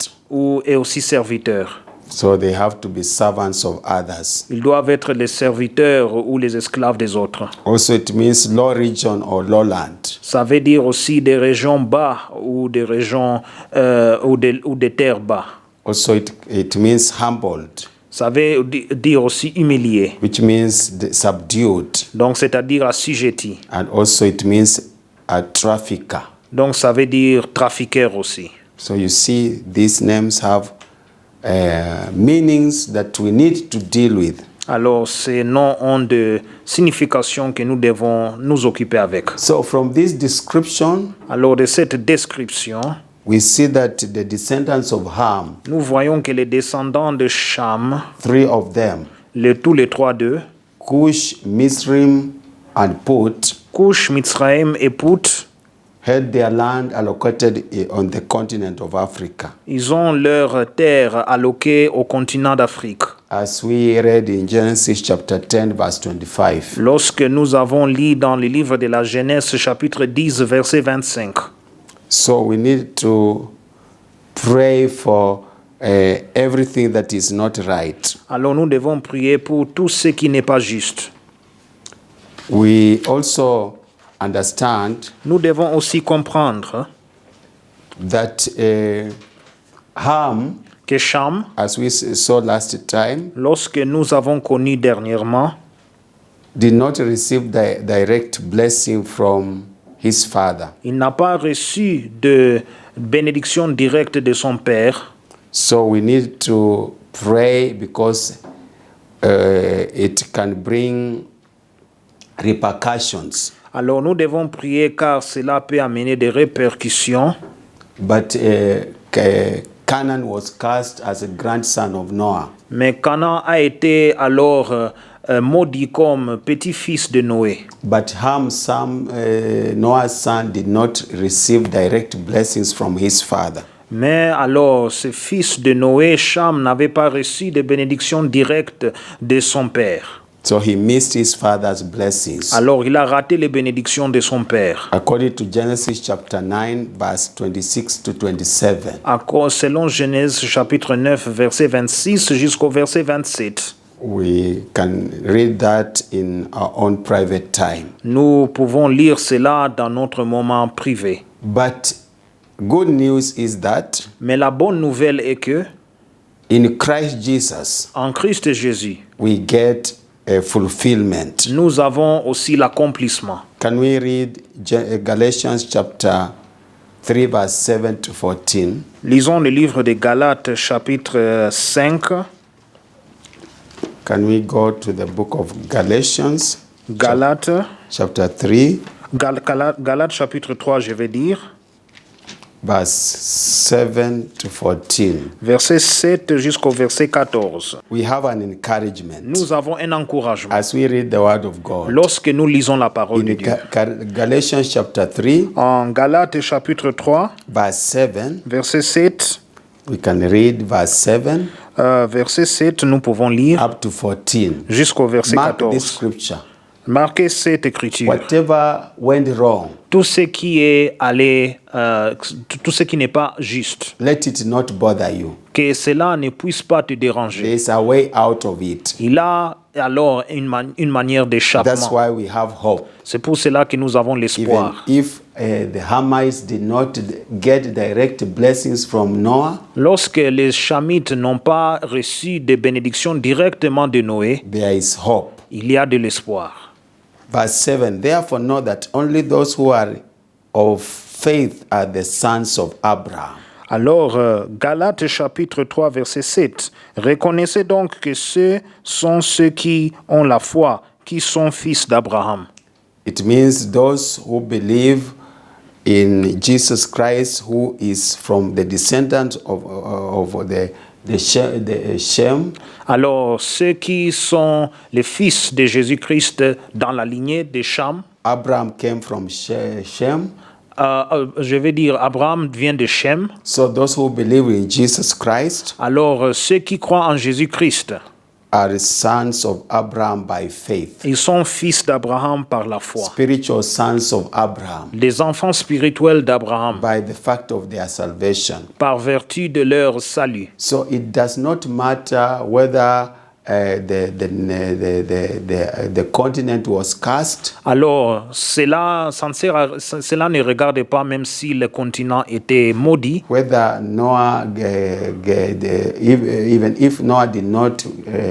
Et aussi serviteurs. So they have to be servants of others. Ils doivent être les serviteurs ou les esclaves des autres. Also it means low region or lowland. Ça veut dire aussi des régions bas ou des régions ou des terres bas. Also it means humbled. Ça veut dire aussi humilié. Which means subdued. Donc c'est-à-dire assujetti. And also it means a trafficker. Donc ça veut dire trafiqueur aussi. So you see, these names have meanings that we need to deal with. Alors, ces noms ont de significations que nous devons nous occuper avec. So from this description, Alors, de cette description, we see that the descendants of Ham, nous voyons que les descendants de Cham, three of them, tous les trois d'eux, Cush, Mizraim, and Put, Cush, Mitzraïm et Put, had their land allocated on the continent of Africa. ils ont leur terre alloquée au continent d'Afrique. As we read in Genesis chapter 10, verse 25. Lorsque nous avons lu dans le livre de la Genèse, chapitre 10, verset 25. So we need to pray for everything that is not right. Alors nous devons prier pour tout ce qui n'est pas juste. We also understand Nous devons aussi comprendre that Ham, que Cham, as we saw last time, lorsque nous avons connu dernièrement, did not receive the direct blessing from his father. il n'a pas reçu de bénédiction directe de son père. So we need to pray because it can bring repercussions. Alors nous devons prier car cela peut amener des répercussions. But Canaan was cast as a grandson of Noah. Mais Canaan a été alors maudit comme petit-fils de Noé. But Ham, Noah's son, did not receive direct blessings from his father. Mais alors, ce fils de Noé, Cham, n'avait pas reçu de bénédiction directe de son père. So he missed his father's blessings. Alors, il a raté les bénédictions de son père. According to Genesis chapter 9, verse 26 to 27. Selon Genèse chapitre 9, verset 26 jusqu'au verset 27. We can read that in our own private time. Nous pouvons lire cela dans notre moment privé. But good news is that Mais la bonne nouvelle est que in Christ Jesus, en Christ Jésus, we get a fulfillment. nous avons aussi l'accomplissement. Can we read Galatians chapter 3, verse 7 to 14? Lisons le livre de Galates chapitre 5. Can we go to the book of Galatians, Galates, chapter 3, Galates chapitre 3, je vais dire, verse 7 to 14? verset 7 jusqu'au verset 14. We have an encouragement Nous avons un encouragement as we read the word of God. lorsque nous lisons la parole de In Dieu. Galatians chapter 3, En Galates chapitre 3, verse 7, verset 7, we can read verse 7 verset 7, nous pouvons lire up to 14. jusqu'au verset Mark this 14. scripture. Marquez cette écriture. Whatever went wrong, Tout ce qui est allé, tout ce qui n'est pas juste, let it not bother you. que cela ne puisse pas te déranger. There is a way out of it. Il a alors une manière That's d'échappement. why we have hope. C'est pour cela que nous avons Even l'espoir. if the Hamites did not get direct blessings from Noah, Lorsque les Chamites n'ont pas reçu de bénédictions directement de Noé, there is hope. il y a de l'espoir. Verse 7, therefore know that only those who are of faith are the sons of Abraham. Alors, Galates chapitre 3, verset 7. Reconnaissez donc que ceux sont ceux qui ont la foi, qui sont fils d'Abraham. It means those who believe in Jesus Christ, who is from the descendant of the Shem. Alors, ceux qui sont les fils de Jésus-Christ dans la lignée de Cham, Abraham came from Shem. je vais dire Abraham vient de Shem. So those who believe in Jesus Christ Alors, ceux qui croient en Jésus-Christ, are sons of Abraham by faith. ils sont fils d'Abraham par la foi. Spiritual sons of Abraham Les enfants spirituels d'Abraham by the fact of their salvation. par vertu de leur salut. So it does not matter whether the continent was cast, Alors, cela ne regarde pas même si le continent était maudit, whether Noah, even if Noah did not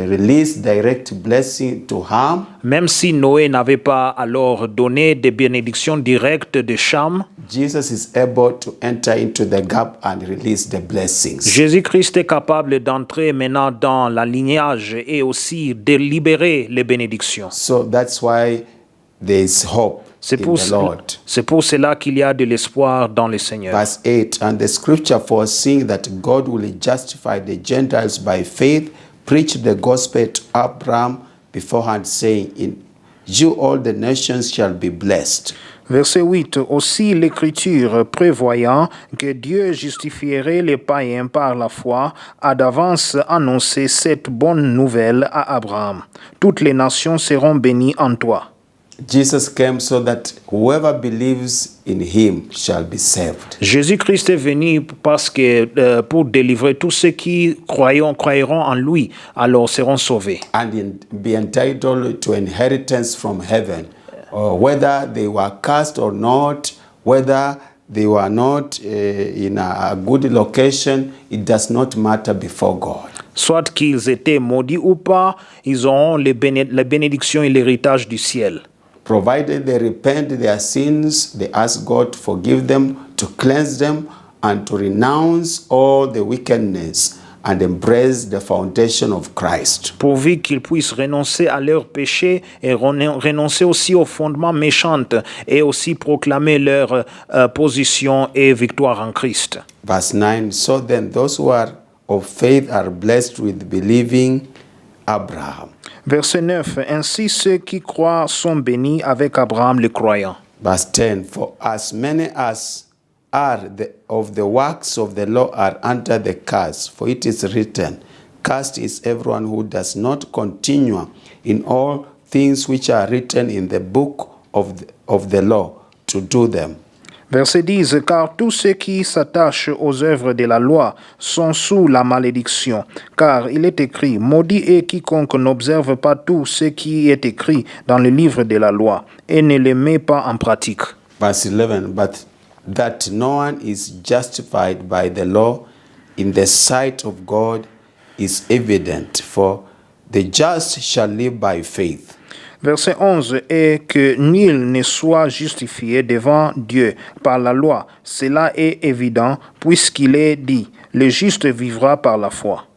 release direct blessing to Ham, Même si Noé n'avait pas alors donné des bénédictions directes de Cham, Jesus is able to enter into the gap and release the blessings. Jésus-Christ est capable d'entrer maintenant dans la lignage et aussi de libérer les bénédictions. So that's why there is hope in the Lord. C'est pour cela qu'il y a de l'espoir dans le Seigneur. Verse 8, and the scripture foreseeing that God will justify the Gentiles by faith, preached the gospel to Abraham beforehand, saying, in you all the nations shall be blessed. Verset 8. Aussi l'Écriture prévoyant que Dieu justifierait les païens par la foi, a d'avance annoncé cette bonne nouvelle à Abraham. Toutes les nations seront bénies en toi. Jesus came so that whoever believes in him shall be saved. Jésus-Christ est venu parce que pour délivrer tous ceux qui croiront en lui, alors seront sauvés. And be entitled to inheritance from heaven, whether they were cast or not, whether they were not in a good location, it does not matter before God. Soit qu'ils étaient maudits ou pas, ils auront les bénédictions et l'héritage du ciel. Provided they repent their sins, they ask God to forgive them, to cleanse them, and to renounce all the wickedness and embrace the foundation of Christ. Pourvu qu'ils puissent renoncer à leurs péchés et renoncer aussi aux fondements méchants et aussi proclamer leur position et victoire en Christ. Verse 9, so then those who are of faith are blessed with believing Abraham. Verset 9. Ainsi ceux qui croient sont bénis avec Abraham le croyant. Verse 10, for as many as are of the works of the law are under the curse, for it is written, cursed is everyone who does not continue in all things which are written in the book of the law to do them. Verset 10. Car tous ceux qui s'attachent aux œuvres de la loi sont sous la malédiction. Car il est écrit, maudit est quiconque n'observe pas tout ce qui est écrit dans le livre de la loi et ne le met pas en pratique. Verse 11, but that no one is justified by the law in the sight of God is evident, for the just shall live by faith. Verset 11 est que nul ne soit justifié devant Dieu par la loi. Cela est évident puisqu'il est dit, le juste vivra par la foi.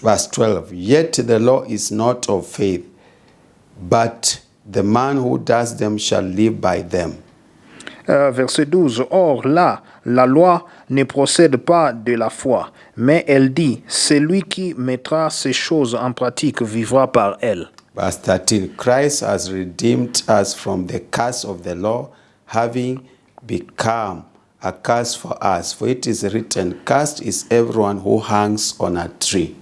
Verse 12, yet the law is not of faith, but the man who does them shall live by them. Verset 12, or là, la loi ne procède pas de la foi, mais elle dit, celui qui mettra ces choses en pratique vivra par elles. Verse 13, Christ has redeemed us from the curse of the law, having become a curse for us. For it is written, cursed is everyone who hangs on a tree.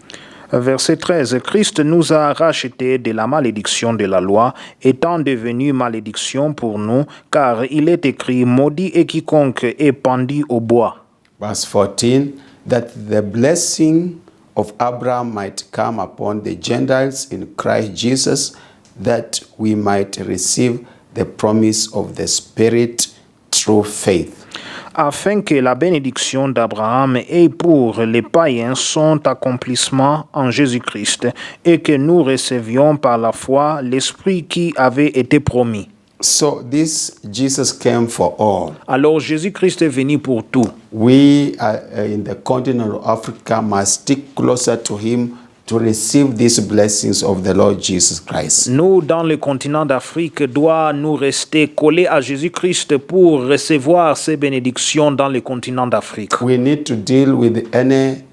Verset 13. Christ nous a rachetés de la malédiction de la loi, étant devenu malédiction pour nous, car il est écrit, maudit est quiconque est pendu au bois. Verse 14, that the blessing of Abraham might come upon the Gentiles in Christ Jesus, that we might receive the promise of the Spirit through faith. Afin que la bénédiction d'Abraham et pour les païens son accomplissement en Jésus-Christ, et que nous recevions par la foi l'Esprit qui avait été promis. So this Jesus came for all. Alors Jésus-Christ est venu pour tout. We in the continent of Africa must stick closer to him to receive these blessings of the Lord Jesus Christ. Nous, dans le continent d'Afrique, doit nous rester collés à Jésus-Christ pour recevoir ces bénédictions dans le continent d'Afrique. We need to deal with any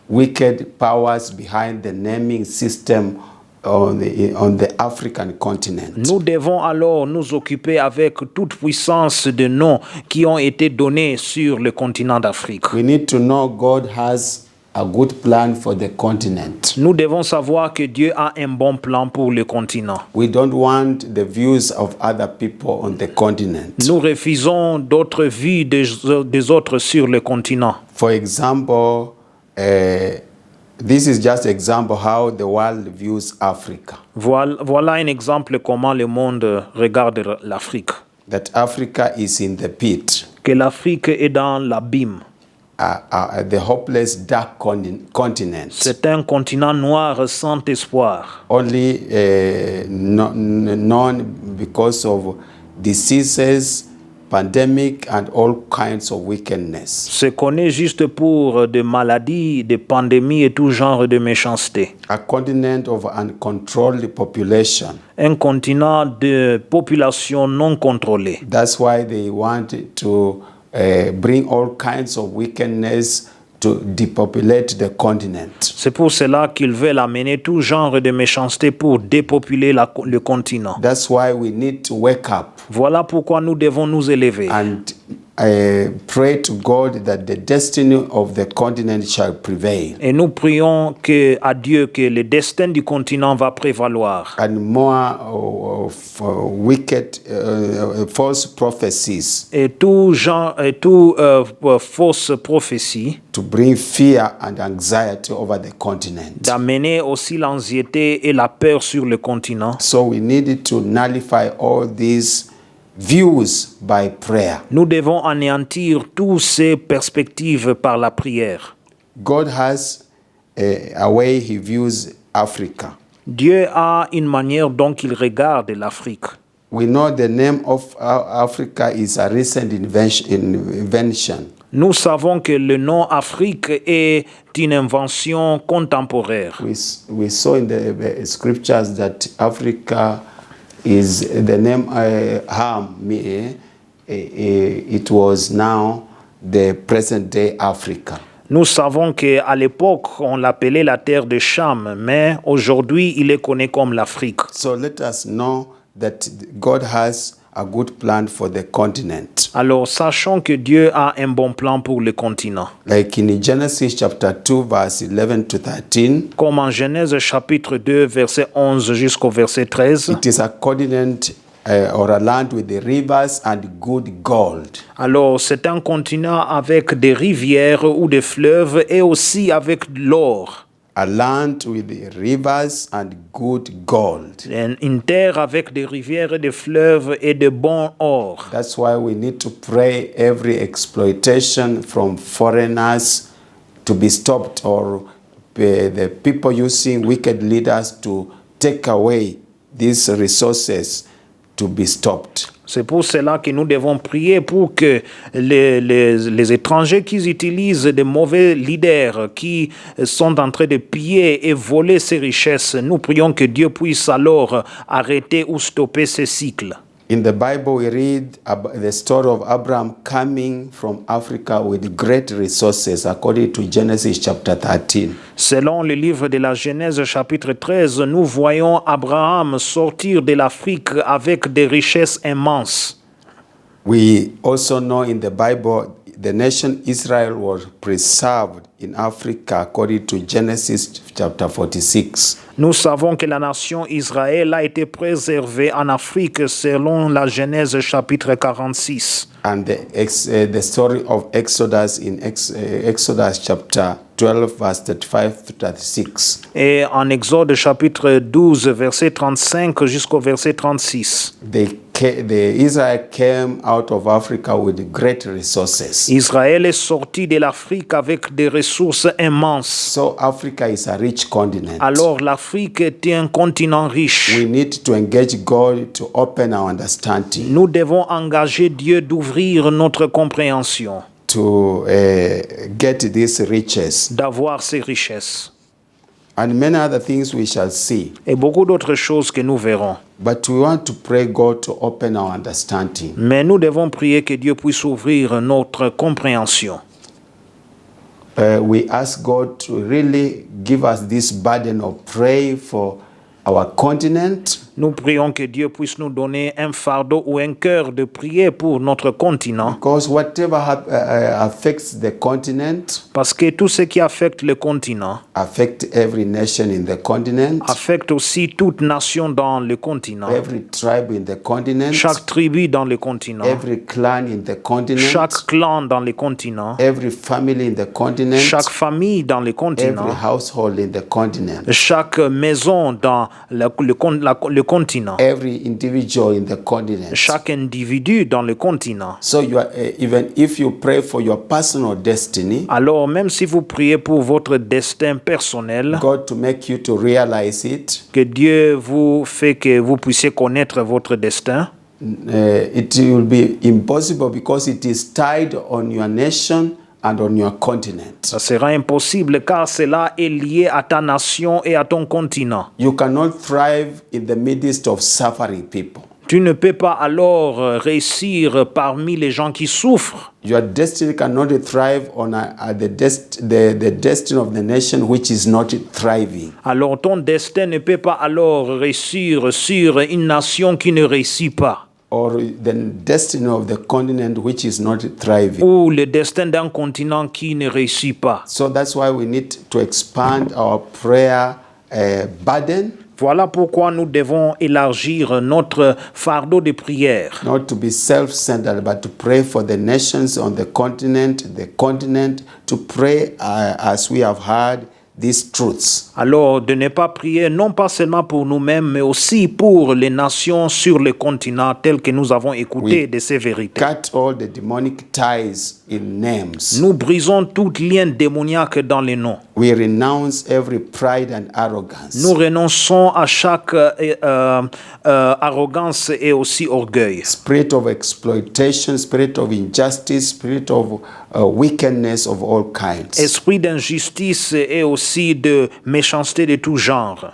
wicked powers behind the naming system on the African continent. Nous devons alors nous occuper avec toute puissance de noms qui ont été donnés sur le continent d'Afrique. We need to know God has a good plan for the continent. Nous devons savoir que Dieu a un bon plan pour le continent. We don't want the views of other people on the continent. Nous refusons d'autres vues des autres sur le continent. For example, this is just example how the world views Africa. Voilà un exemple comment le monde regarde l'Afrique. That Africa is in the pit. Que l'Afrique est dans l'abîme. the hopeless dark continent. C'est un continent noir sans espoir. Only known because of diseases, pandemic, and all kinds of wickedness. Se connaît juste pour des maladies, des pandémies et tout genre de méchanceté. A continent of uncontrolled population. Un continent de population non contrôlée. That's why they want to bring all kinds of wickedness to depopulate the continent. C'est pour cela qu'ils veulent amener tout genre de méchanceté pour dépopuler le continent. That's why we need to wake up. Voilà pourquoi nous devons nous élever. And pray to God that the destiny of the continent shall prevail. Et nous prions à Dieu que le destin du continent va prévaloir. And more wicked false prophecies. Et tout fausse prophétie. To bring fear and anxiety over the continent. D'amener aussi l'anxiété et la peur sur le continent. So we need to nullify all these views by prayer. Nous devons anéantir toutes ces perspectives par la prière. God has a way he views Africa. Dieu a une manière dont il regarde l'Afrique. We know the name of Africa is a recent invention. Nous savons que le nom Afrique est une invention contemporaine. We saw in the scriptures that Africa is the name Ham. It was now the present day Africa. Nous savons qu'à l'époque, on l'appelait la terre de Cham, mais aujourd'hui, il est connu comme l'Afrique. So let us know that God has a good plan for the continent. Alors, sachons que Dieu a un bon plan pour le continent. Like in Genesis chapter 2, verse 11 to 13. Comme en Genèse chapitre 2, verset 11 jusqu'au verset 13. It is a continent or a land with the rivers and good gold. Alors, c'est un continent avec des rivières ou des fleuves et aussi avec de l'or. A land with the rivers and good gold. Une terre avec des rivières et des fleuves et de bon or. That's why we need to pray every exploitation from foreigners to be stopped, or the people using wicked leaders to take away these resources to be stopped. C'est pour cela que nous devons prier pour que les étrangers qui utilisent de mauvais leaders qui sont en train de piller et voler ces richesses, nous prions que Dieu puisse alors arrêter ou stopper ces cycles. In the Bible, we read about the story of Abraham coming from Africa with great resources, according to Genesis chapter 13. Selon le livre de la Genèse chapitre 13, nous voyons Abraham sortir de l'Afrique avec des richesses immenses. We also know in the Bible the nation Israel was preserved in Africa, according to Genesis chapter 46. Nous savons que la nation Israël a été préservée en Afrique selon la Genèse chapitre 46. And the story of Exodus in Exodus chapter 12, verse 35 to 36. Et en Exode chapitre 12, verset 35 jusqu'au verset 36. The Israel came out of Africa with great resources. Israël est sorti de l'Afrique avec des ressources immenses. So Africa is a rich continent. Alors l'Afrique est un continent riche. We need to engage God to open our understanding. Nous devons engager Dieu d'ouvrir notre compréhension. To get these riches. D'avoir ces richesses. And many other things we shall see. Et beaucoup d'autres choses que nous verrons. But we want to pray God to open our understanding. Mais nous devons prier que Dieu puisse ouvrir notre compréhension. We ask God to really give us this burden of prayer for our continent. Nous prions que Dieu puisse nous donner un fardeau ou un cœur de prier pour notre continent. Because whatever affects the continent, parce que tout ce qui affecte le continent, affect every nation in the continent, affecte aussi toute nation dans le continent, every tribe in the continent, chaque tribu dans le continent, every clan in the continent, chaque clan dans le continent, every family in the continent, chaque famille dans le continent, every household in the continent, chaque maison dans le continent. every individual in the continent. Chaque individu dans le continent. So you are, even if you pray for your personal destiny, Alors, même si vous priez pour votre destin personnel, God to make you to realize it, que Dieu vous fait que vous puissiez connaître votre destin, it will be impossible because it is tied on your nation and on your continent. ça sera impossible car cela est lié à ta nation et à ton continent. You cannot thrive in the midst of suffering people. Tu ne peux pas alors réussir parmi les gens qui souffrent. Your destiny cannot thrive on the destiny of the nation which is not thriving. Alors ton destin ne peut pas alors réussir sur une nation qui ne réussit pas. Or the destiny of the continent which is not thriving. Ou le destin d'un continent qui ne réussit pas. So that's why we need to expand our prayer burden. Voilà pourquoi nous devons élargir notre fardeau de prière. Not to be self-centered, but to pray for the nations on the continent, to pray as we have heard these truths. Alors, de ne pas prier non pas seulement pour nous-mêmes, mais aussi pour les nations sur le continent telles que nous avons écouté de ces vérités. Cut all the demonic ties in names. Nous brisons tout lien démoniaque dans les noms. We renounce every pride and arrogance. Nous renonçons à chaque arrogance et aussi orgueil. Spirit of exploitation, spirit of injustice, spirit of wickedness of all kinds. Esprit d'injustice et aussi de méchanceté de tout genre.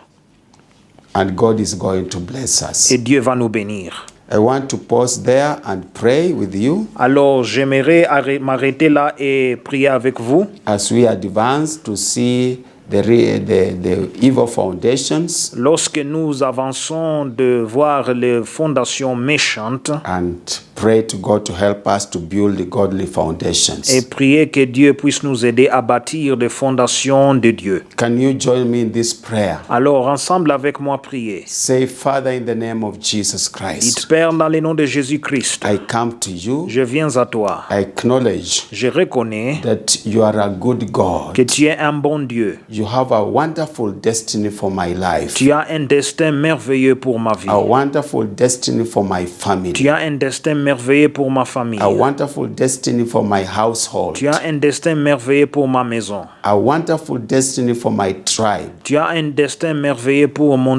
And God is going to bless us. Et Dieu va nous bénir. I want to pause there and pray with you Alors, j'aimerais m'arrêter là et prier avec vous as we advance to see the evil foundations lorsque nous avançons de voir les fondations méchantes and pray to God to help us to build the godly foundations. et prier que Dieu puisse nous aider à bâtir des fondations de Dieu. Can you join me in this prayer? Alors, ensemble avec moi, priez. Say, Father, in the name of Jesus Dites, Christ, Père, dans le nom de Jésus-Christ, I come to you. je viens à toi. I acknowledge Je reconnais that you are a good God. que tu es un bon Dieu. You have a wonderful destiny for my life, Tu as un destin merveilleux pour ma vie. a wonderful destiny for my family, Tu as un destin merveilleux pour ma famille. a wonderful destiny for my household, Tu as un destin merveilleux pour ma maison. a wonderful destiny for my tribe, Tu as un destin merveilleux pour ma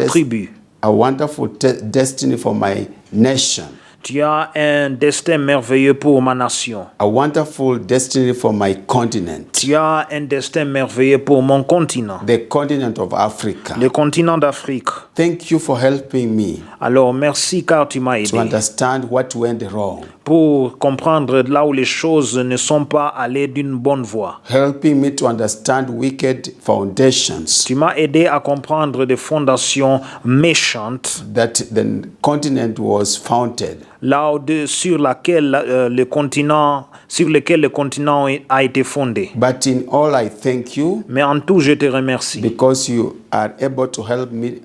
tribu. a wonderful destiny for my nation, Tu as un destin merveilleux pour ma nation. a wonderful destiny for my continent, Tu as un destin merveilleux pour mon continent, the continent of Africa. le continent d'Afrique. Thank you for helping me Alors merci car tu m'as to aidé understand what went wrong, pour comprendre là où les choses ne sont pas allées d'une bonne voie. helping me to understand wicked foundations Tu m'as aidé à comprendre des fondations méchantes that the continent was founded. là sur lesquelles le continent a été fondé. But in all, I thank you Mais en tout, je te remercie because you are able to help me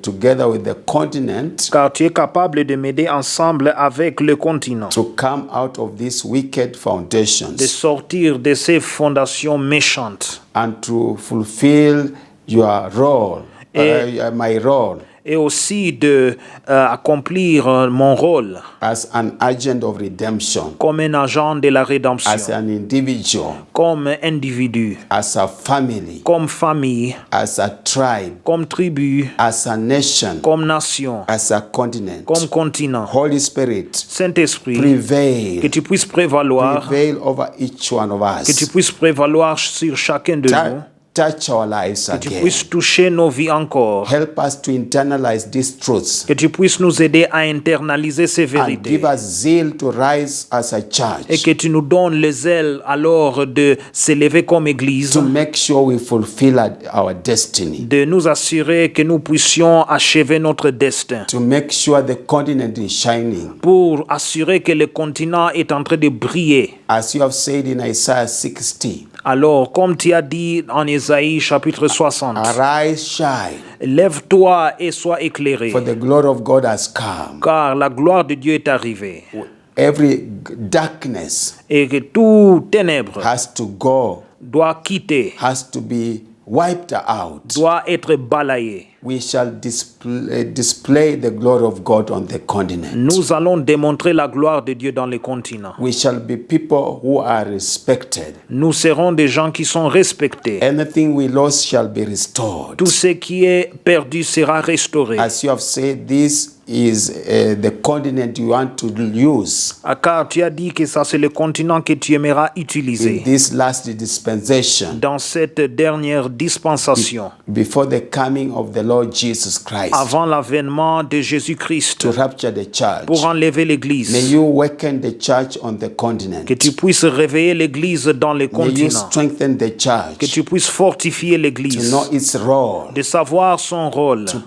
together with the continent car tu es capable de m'aider ensemble avec le continent to come out of these wicked de foundations sortir de ces fondations méchantes and to fulfill your role, my role et aussi de accomplir mon rôle as an agent of redemption, comme un agent de la rédemption, as an individual, comme individu, as a family, comme famille, as a tribe, comme tribu, as a nation, comme nation, as a continent. comme continent. Holy Spirit, Saint-Esprit, que prevail tu puisses prévaloir, over each one of que tu us. puisses prévaloir sur chacun de nous, Touch our lives que tu again. puisses toucher nos vies encore, Help us to internalize these truths que tu puisses nous aider à internaliser ces and vérités give us zeal to rise as a et church que tu nous donnes les ailes alors de s'élever comme Église, to make sure we fulfill our destiny, de nous assurer que nous puissions achever notre destin, to make sure the continent is shining. pour assurer que le continent est en train de briller. As you have said in Isaiah 60, Alors, comme tu as dit en Ésaïe chapitre 60, arise, shine, lève-toi et sois éclairé, for the glory of God has come. car la gloire de Dieu est arrivée. Every darkness Et que tout ténèbre has to go, doit quitter, has to be wiped out. doit être balayé. we shall display the glory of God on the continent. Nous allons démontrer la gloire de Dieu dans les continents. We shall be people who are respected. Nous serons des gens qui sont respectés. Anything we lost shall be restored. Tout ce qui est perdu sera restauré. As you have said, this is the continent you want to use. Car tu as dit que ça c'est le continent que tu aimeras utiliser In this last dispensation, dans cette dernière dispensation, before the coming of the Lord Jesus Christ, avant l'avènement de Jésus-Christ, to rapture the church. pour enlever l'Église. May you awaken the church on the continent. Que tu puisses réveiller l'Église dans les May you continents. strengthen the Que church tu puisses fortifier to l'Église. know its role, De savoir son rôle. to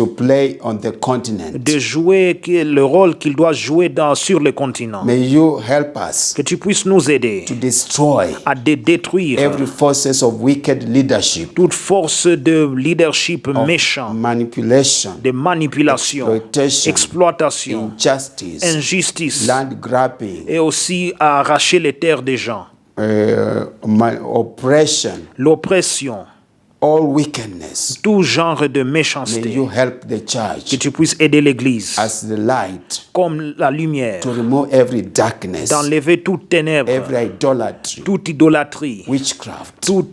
play on the continent. De jouer le rôle qu'il doit jouer sur le continent. May you help us Que tu puisses nous aider to destroy à détruire every forces of wicked leadership, toute force de leadership méchant, manipulation, de manipulation, exploitation, injustice, injustice, land grabbing, et aussi à arracher les terres des gens, oppression, l'oppression, all wickedness. tout genre de May méchanceté. you help the Que church tu puisses aider l'Église as the light comme la lumière, to remove every darkness, d'enlever toute ténèbre, every idolatry, toute idolâtrie, witchcraft, tout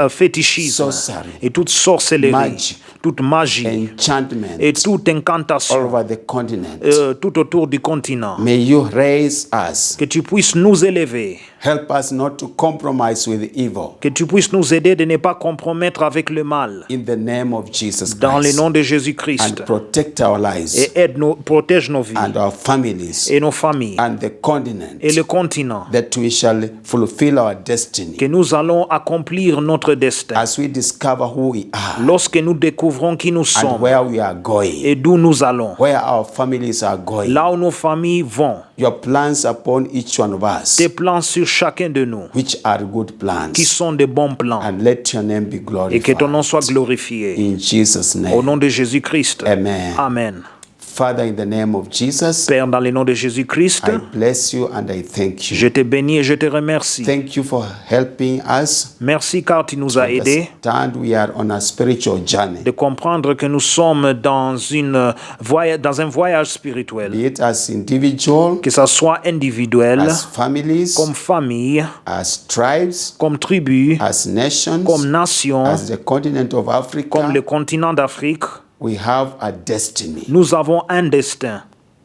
fétichisme sorcery, et toute sorcellerie, magic, toute magie enchantment et toute all incantation over the continent. tout autour du continent. May you raise us. Que tu puisses nous élever, Help us not to compromise with evil. que tu puisses nous aider de ne pas compromettre avec le mal. In the name of Jesus Dans le Christ. nom de Jésus-Christ. And protect our lives Et protège nos vies and our families et nos familles and the continent, et le continent. that we shall fulfill our destiny Que nous allons accomplir notre destin. as we discover who we are Lorsque nous découvrons qui nous and sommes where we are going, et d'où nous allons. where our families are going. Là où nos familles vont. Your plans upon each one of us, Tes plans sur chacun de nous. which are good plans, Qui sont de bons plans. and let your name be Et que ton nom glorified. soit glorifié. In Jesus' Au name. nom de Jésus-Christ. Amen. Amen. Father, in the name of Jesus, Père, dans le nom de Jésus-Christ, I bless you and I thank you. je te bénis et je te remercie. Thank you for helping us Merci car tu nous as aidés understand we are on a spiritual journey, de comprendre que nous sommes dans un voyage spirituel. be it as individual, Que ça soit individuel, as families, comme famille, as tribes, comme tribu, as nations, comme nation, as the continent of comme le Africa. continent d'Afrique. We have a destiny. Nous avons un destin.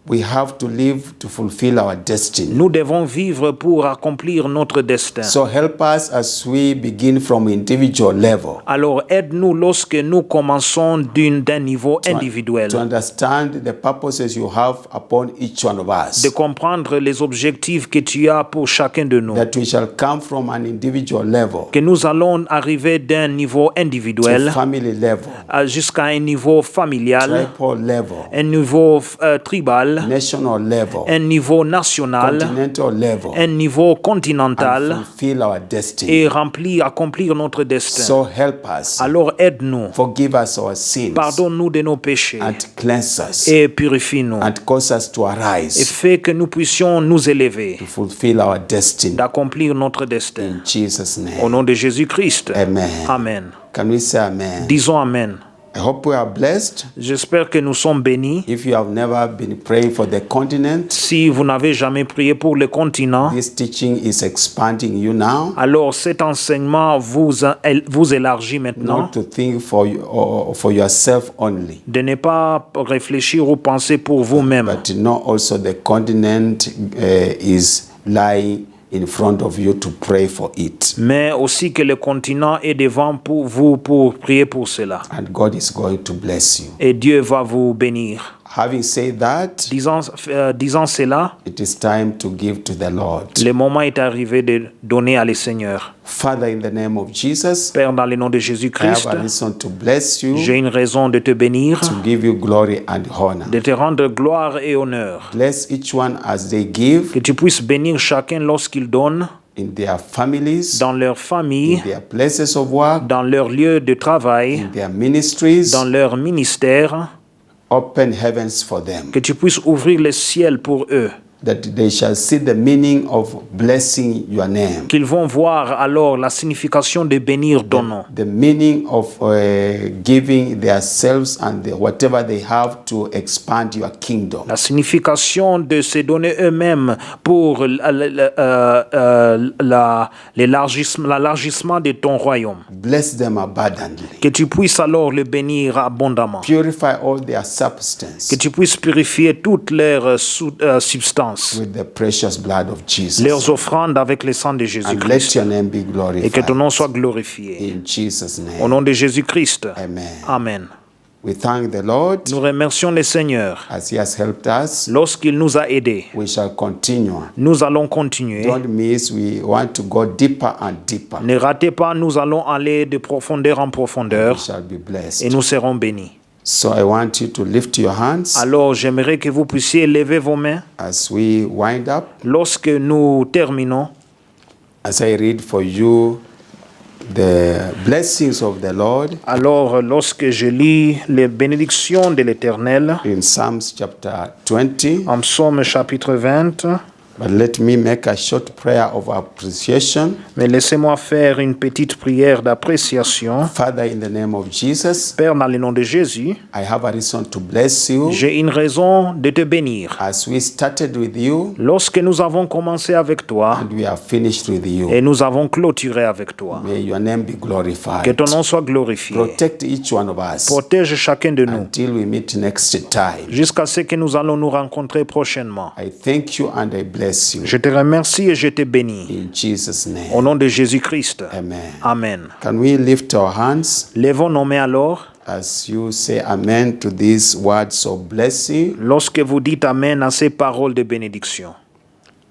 We have to live to fulfill our destiny. Nous devons vivre pour accomplir notre destin. So help us as we begin from individual level Alors aide-nous lorsque nous commençons d'un niveau individuel, to understand the purposes you have upon each one of us. de comprendre les objectifs que tu as pour chacun de nous. That we shall come from an individual level Que nous allons arriver d'un niveau to individuel family level, jusqu'à un niveau familial, tribal level, un niveau tribal, national level, un niveau national, continental level, un niveau and continental fulfill our destiny. et accomplir notre destin. So help us, Alors aide-nous, forgive us our sins, pardonne-nous de nos péchés and cleanse us, et purifie-nous and cause us to et arise fais que nous puissions nous élever, to fulfill our destiny. d'accomplir notre destin. In Jesus' Au name. nom de Jésus-Christ. Amen. Amen. Can we say amen? Disons Amen. I hope we are blessed. J'espère que nous sommes bénis. If you have never been praying for the continent, Si vous n'avez jamais prié pour le continent, this teaching is expanding you now. alors cet enseignement vous élargit maintenant. Not to think for you, or for yourself only, De ne pas réfléchir ou penser pour vous-même, but to know also the continent is lying in front of you to pray for it. mais aussi que le continent est devant pour vous pour prier pour cela. And God is going to bless you. Et Dieu va vous bénir. Having said that, Disant cela, it is time to give to the Lord. le moment est arrivé de donner à le Seigneur. Father, in the name of Jesus, Père, dans le nom de I Jésus-Christ, have a reason to bless you, j'ai une raison de te bénir, to give you glory and honor. de te rendre gloire et honneur. Bless each one as they give Que tu puisses bénir chacun lorsqu'il donne, in their families, dans leur in famille, their places of work, dans leur lieu de travail, in their ministries. dans leur ministère. Open heavens for them. Que tu puisses ouvrir le ciel pour eux. that they shall see the meaning of blessing your name. Qu'ils vont voir alors la signification de bénir ton nom. The meaning of giving themselves and whatever they have to expand your kingdom. La signification de se donner eux-mêmes pour l'élargissement de ton royaume. Bless them abundantly. Que tu puisses alors le bénir abondamment. Purify all their substance. Que tu puisses purifier toute leur substance. With the precious blood of Jesus. Leurs offrandes avec le sang de Jésus-Christ. And let your name be glorified. Et que ton nom soit glorifié. In Jesus' name. Au nom de Jésus-Christ. Amen. Amen. We thank the Lord. Nous remercions le Seigneur. As he has helped us. Lorsqu'il nous a aidés. We shall continue. Nous allons continuer. Don't miss, we want to go deeper and deeper. Ne ratez pas, nous allons aller de profondeur en profondeur. We shall be blessed. Et nous serons bénis. So I want you to lift your hands. Alors j'aimerais que vous puissiez lever vos mains. As we wind up. Lorsque nous terminons. As I read for you the blessings of the Lord. Alors lorsque je lis les bénédictions de l'Éternel. In Psalms chapter 20. En Psaume chapitre 20. But let me make a short prayer of appreciation. Mais laissez-moi faire une petite prière d'appréciation. Father, in the name of Jesus. Père, dans le nom de Jésus. I have a reason to bless you. J'ai une raison de te bénir. As we started with you. Lorsque nous avons commencé avec toi. And we have finished with you. Et nous avons clôturé avec toi. May your name be glorified. Que ton nom soit glorifié. Protect each one of us. Protège chacun de nous. Until we meet next time. Jusqu'à ce que nous allons nous rencontrer prochainement. I thank you and I bless you. Je te remercie et je te bénis. In Jesus' name. Au nom de Jésus-Christ. Amen. Amen. Can we lift our hands? Levons nos mains alors. As you say amen to these words of blessing. Lorsque vous dites amen à ces paroles de bénédiction.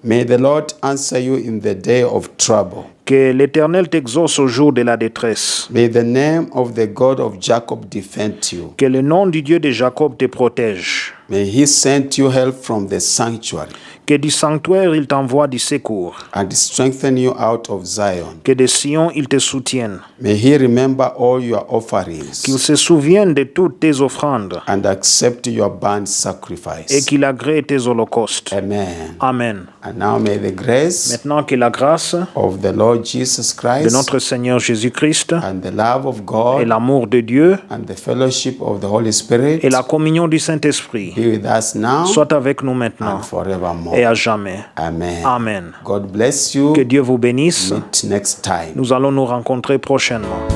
May the Lord answer you in the day of trouble. Que l'Éternel t'exauce au jour de la détresse. May the name of the God of Jacob defend you. Que le nom du Dieu de Jacob te protège. May he send you help from the sanctuary. Que du sanctuaire il t'envoie du secours. And strengthen you out of Zion. Que de Sion il te soutienne. May he remember all your offerings. Qu'il se souvienne de toutes tes offrandes. And accept your burnt sacrifice. Et qu'il agrée tes holocaustes. Amen. Amen. And now may the grace. Maintenant que la grâce. Of the Lord Jesus Christ. De notre Seigneur Jésus-Christ. And the love of God. Et l'amour de Dieu. And the fellowship of the Holy Spirit. Et la communion du Saint-Esprit. Be with us now. Soit avec nous maintenant. And forevermore. Et à jamais. Amen. Amen. God bless you. Que Dieu vous bénisse. Meet next time. Nous allons nous rencontrer prochainement.